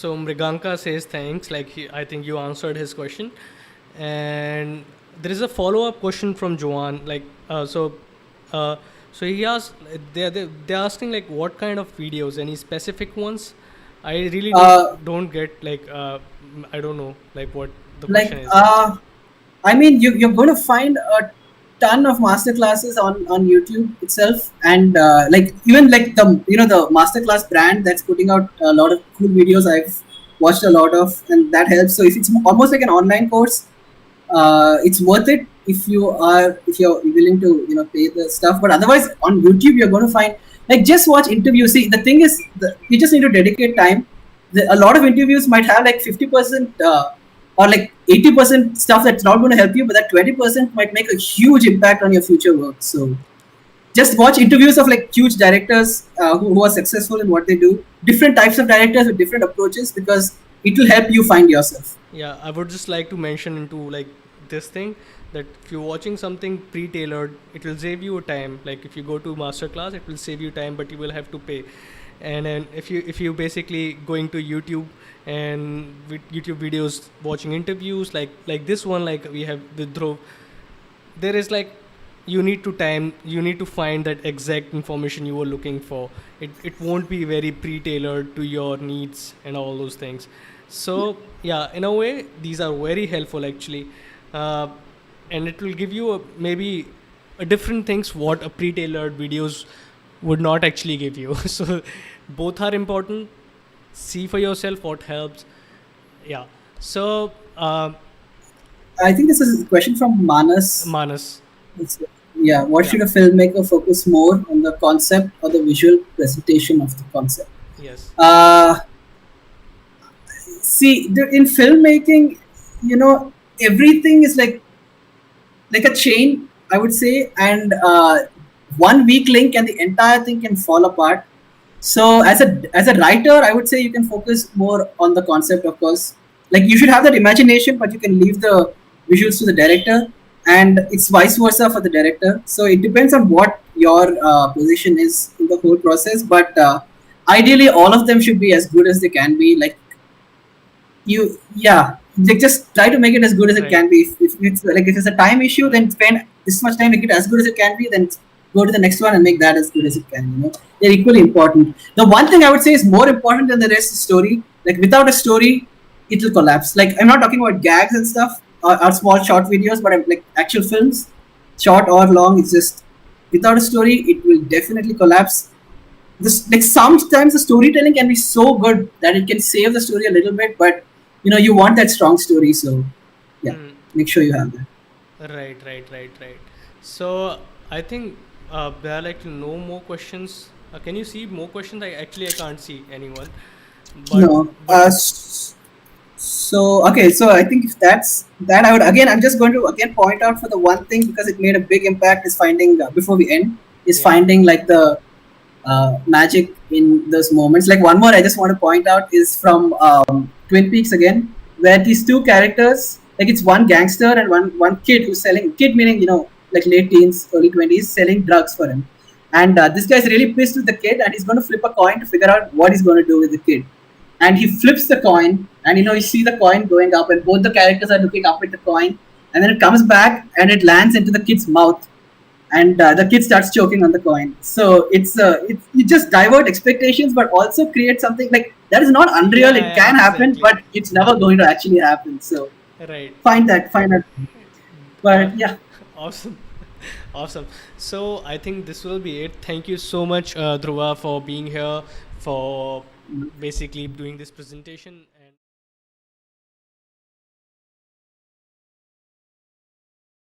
so Mriganka says thanks. Like I think you answered his question, and there is a follow up question from Joanne. Like so he asked, they're asking like what kind of videos, any specific ones? I really don't get like I don't know like what the Like question is. I mean, you're going to find a ton of masterclasses on YouTube itself, and like even like the masterclass brand that's putting out a lot of cool videos. I've watched a lot of, and that helps. So if it's almost like an online course, it's worth it if you're willing to pay the stuff. But otherwise, on YouTube, you're going to find, like, just watch interviews. See, the thing is, you just need to dedicate time. A lot of interviews might have like 50% or like 80% stuff that's not going to help you, but that 20% might make a huge impact on your future work. So just watch interviews of like huge directors who are successful in what they do, different types of directors with different approaches, because it will help you find yourself. Yeah, I would just like to mention into like this thing that if you're watching something pre-tailored, it will save you time. Like if you go to masterclass, it will save you time, but you will have to pay. And then if you basically going to YouTube and with YouTube videos watching interviews like this one, like we have with Dhruv, there is like you need to find that exact information you were looking for. It won't be very pre-tailored to your needs and all those things. So yeah, in a way these are very helpful actually, and it will give you maybe a different things what a pre-tailored videos would not actually give you. So both are important. See for yourself what helps. Yeah. So I think this is a question from Manas. Manas. Yeah, what should a filmmaker focus more on, the concept or the visual presentation of the concept? Yes. See, in filmmaking, everything is like a chain, I would say, and one weak link and the entire thing can fall apart. So as a writer, I would say you can focus more on the concept, of course. Like you should have that imagination, but you can leave the visuals to the director, and it's vice versa for the director. So it depends on what your position is in the whole process. But ideally, all of them should be as good as they can be. Like they just try to make it as good as it can be. If it's a time issue, then spend this much time, make it as good as it can be. Then go to the next one and make that as good as it can. They're equally important. The one thing I would say is more important than the rest is story. Like without a story, it will collapse. Like I'm not talking about gags and stuff or small short videos, but I'm like actual films, short or long. It's just without a story, it will definitely collapse. Like sometimes the storytelling can be so good that it can save the story a little bit, but you want that strong story. So yeah, make sure you have that. Right. So I think there are like no more questions. Can you see more questions? I can't see anyone. But, no. So okay, so I think if that's that, I'm just going to again point out for the one thing, because it made a big impact, is finding before we end, finding like the magic in those moments. Like one more I just want to point out is from Twin Peaks again, where these two characters, like it's one gangster and one kid who's selling, kid meaning like late teens, early 20s, selling drugs for him. And this guy's really pissed with the kid, and he's going to flip a coin to figure out what he's going to do with the kid. and he flips the coin, and you see the coin going up, and both the characters are looking up at the coin, and then it comes back and it lands into the kid's mouth, and the kid starts choking on the coin. So it's you just divert expectations, but also create something like that is not unreal. Yeah, It can happen, exactly. but it's never going to actually happen. So Right. find that. But yeah. Awesome. Awesome. So I think this will be it. Thank you so much, Dhruva, for being here, for basically doing this presentation.